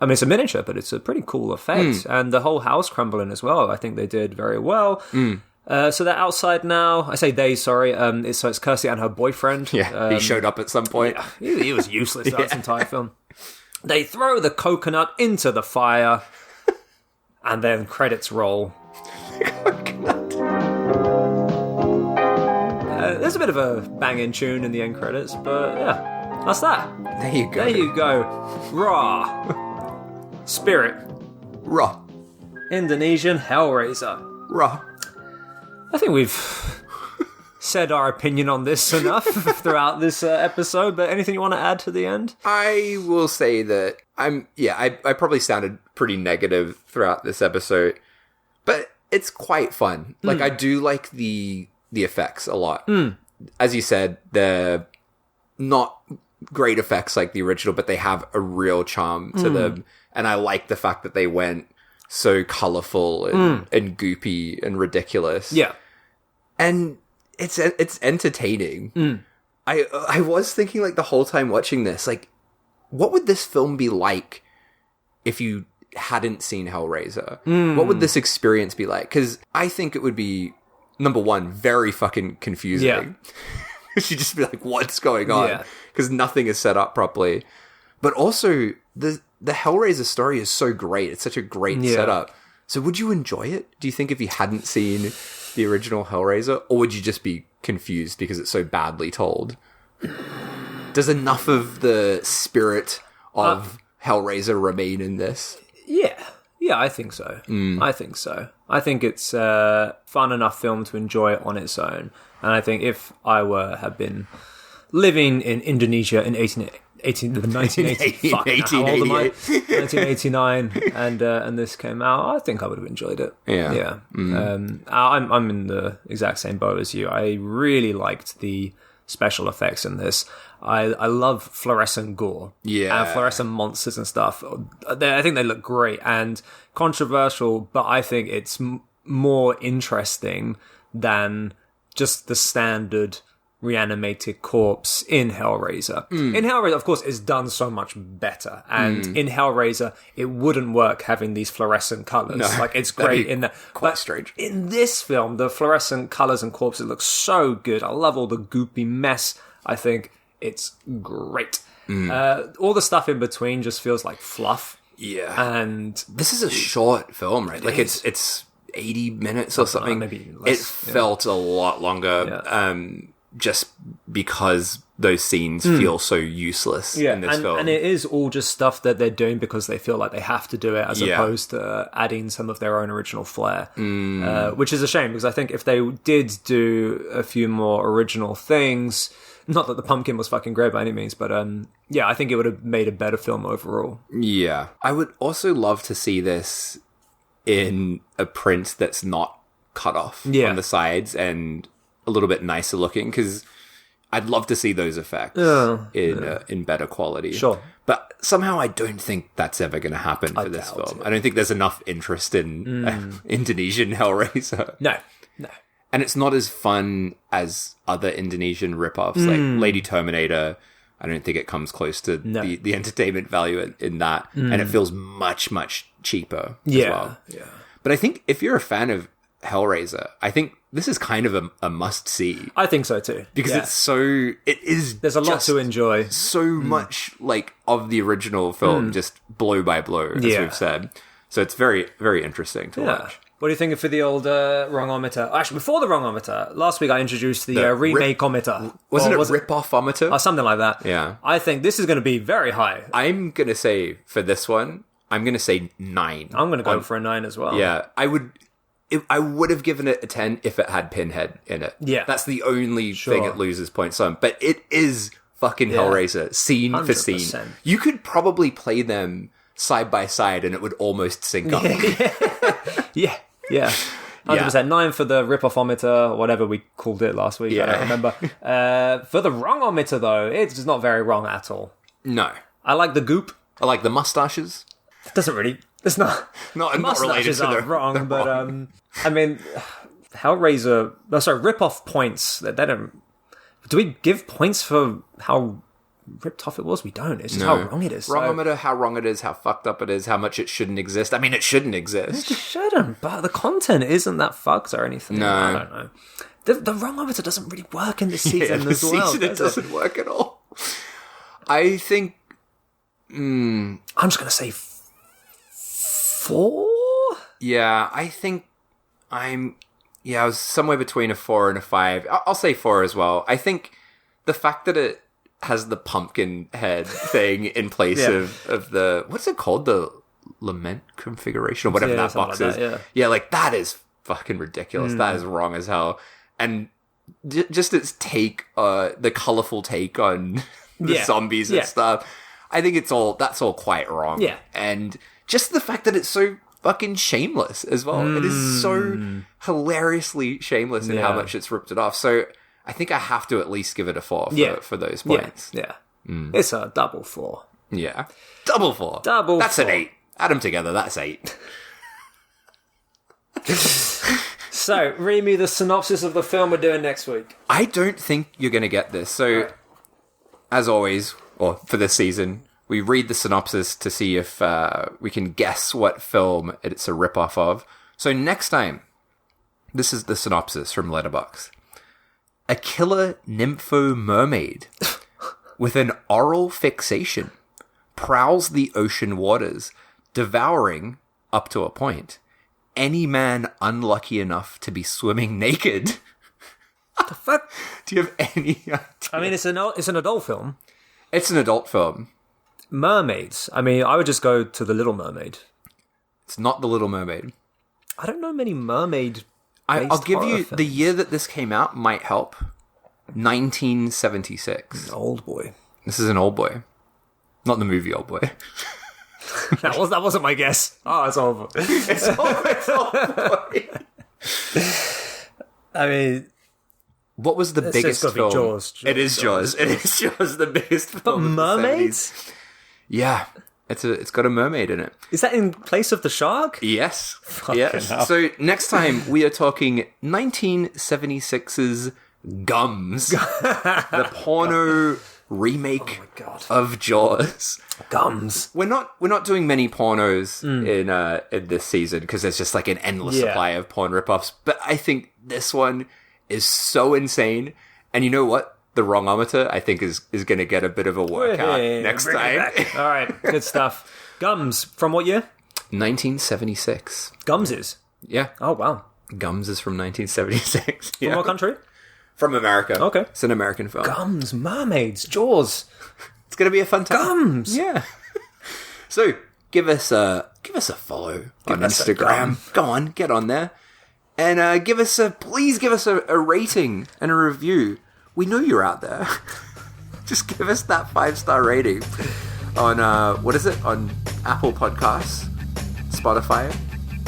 I mean, it's a miniature, but it's a pretty cool effect. And the whole house crumbling as well, I think they did very well. So they're outside now. I say they, sorry. It's Kirsty and her boyfriend. Yeah, he showed up at some point. He was useless throughout this entire film. They throw the coconut into the fire, and then credits roll. bit of a banging tune in the end credits, but yeah, that's that. There you go. There you go. Raw. Spirit. Raw. Indonesian Hellraiser. Raw. I think we've said our opinion on this enough throughout this episode, but anything you want to add to the end? I will say that I probably sounded pretty negative throughout this episode, but it's quite fun. Like, I do like the effects a lot. As you said, they're not great effects like the original, but they have a real charm to them. And I like the fact that they went so colourful and goopy and ridiculous. Yeah. And it's entertaining. I was thinking, like, the whole time watching this, like, what would this film be like if you hadn't seen Hellraiser? What would this experience be like? Because I think it would be, number one, very fucking confusing. Yeah. You'd just be like, what's going on? Because nothing is set up properly. But also, the Hellraiser story is so great. It's such a great setup. So would you enjoy it? Do you think if you hadn't seen the original Hellraiser? Or would you just be confused because it's so badly told? Does enough of the spirit of Hellraiser remain in this? Yeah, I think so. I think so. I think it's a fun enough film to enjoy it on its own. And I think if I have been living in Indonesia in 1989, and this came out, I think I would have enjoyed it. Yeah. I'm in the exact same boat as you. I really liked the special effects in this. I love fluorescent gore. Yeah. And fluorescent monsters and stuff. I think they look great and controversial, but I think it's more interesting than just the standard reanimated corpse in Hellraiser. In Hellraiser, of course, it's done so much better. And in Hellraiser, it wouldn't work having these fluorescent colours. No, like, it's great in that. Quite but strange. in this film, the fluorescent colours and corpses look so good. I love all the goopy mess. I think it's great. All the stuff in between just feels like fluff. Yeah. And this is a short film, right? Like, it's 80 minutes or something. Maybe less. It felt a lot longer. Just because those scenes feel so useless in this film. And it is all just stuff that they're doing because they feel like they have to do it, as opposed to adding some of their own original flair. Which is a shame, because I think if they did do a few more original things, not that the pumpkin was fucking great by any means, but I think it would have made a better film overall. Yeah. I would also love to see this in a print that's not cut off on the sides and a little bit nicer looking, because I'd love to see those effects in better quality. Sure. But somehow I don't think that's ever going to happen for this film. I don't think there's enough interest in Indonesian Hellraiser. No. And it's not as fun as other Indonesian rip-offs, like Lady Terminator. I don't think it comes close to the entertainment value in that. And it feels much, much cheaper as well. Yeah. But I think if you're a fan of Hellraiser, I think this is kind of a must-see. I think so too. Because there's a lot to enjoy. So much, like, of the original film, just blow by blow, as we've said. So it's very, very interesting to watch. What do you think for the old wrongometer? Actually, before the wrongometer, last week I introduced the remake-ometer. Wasn't it rip-off-ometer? Or something like that. Yeah. I think this is going to be very high. I'm going to say, for this one, I'm going to say 9. I'm going to go for a 9 as well. Yeah. I would have given it a 10 if it had Pinhead in it. Yeah. That's the only thing it loses points on. But it is fucking Hellraiser, scene 100%. For scene. You could probably play them side by side and it would almost sync up. Yeah. 100%. 9 for the rip-off-ometer, whatever we called it last week. I don't remember. For the wrong-ometer, though, it's just not very wrong at all. No. I like the goop. I like the moustaches. It doesn't really... It's not related to the wrong, but I mean, Hellraiser. Rip-off points. They don't. Do we give points for how ripped off it was? We don't. It's just how wrong it is. Wrongometer, how wrong it is, how fucked up it is, how much it shouldn't exist. I mean, it shouldn't exist. It shouldn't, but the content isn't that fucked or anything. No, I don't know. The wrongometer doesn't really work in this season as well. It doesn't work at all. I think. I'm just gonna say 4? Yeah, I think I'm I was somewhere between a 4 and a 5. I'll say 4 as well. I think the fact that it has the pumpkin head thing in place of the, what's it called? The lament configuration or whatever that box like is. that, That is fucking ridiculous. That is wrong as hell. And just its take, the colourful take on the zombies and stuff. I think that's all quite wrong. Yeah. And just the fact that it's so fucking shameless as well. It is so hilariously shameless in how much it's ripped it off. So I think I have to at least give it a 4 for those points. Yeah. It's a double 4. Yeah. Double 4. That's 4. an 8. Add them together, that's 8. So, read me the synopsis of the film we're doing next week. I don't think you're going to get this. So, as always, or for this season, we read the synopsis to see if we can guess what film it's a ripoff of. So next time, this is the synopsis from Letterboxd. A killer nympho mermaid with an oral fixation prowls the ocean waters, devouring, up to a point, any man unlucky enough to be swimming naked. What the fuck? Do you have any idea? I mean, it's an adult film. It's an adult film. Mermaids. I mean, I would just go to The Little Mermaid. It's not The Little Mermaid. I don't know many mermaid. I'll give you films. the year that this came out might help. 1976. Old boy. This is an old boy. Not the movie Old Boy. That wasn't my guess. Oh, it's old boy. It's Old Boy. I mean, what was the biggest gotta be film? Jaws. It is Jaws. It is Jaws, the biggest film. But of the mermaids? 70s. Yeah. It's got a mermaid in it. Is that in place of the shark? Yes. Fucking Yes. hell. So next time we are talking 1976's Gums, the porno remake of Jaws. Gums. We're not doing many pornos in this season because there's just like an endless supply of porn ripoffs. But I think this one is so insane. And you know what? The wrongometer, I think, is going to get a bit of a workout next time. All right, good stuff. Gums from what year? 1976. Gums is. Yeah. Oh wow. Gums is from 1976. From what country? From America. Okay. It's an American film. Gums, mermaids, Jaws. It's going to be a fun time. Gums. Yeah. So, give us a follow on Instagram. Go on, get on there. And please give us a rating and a review. We know you're out there. Just give us that 5-star rating on, what is it? On Apple Podcasts, Spotify,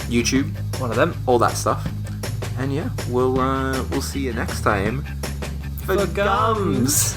YouTube. One of them. All that stuff. And yeah, we'll see you next time for Gums.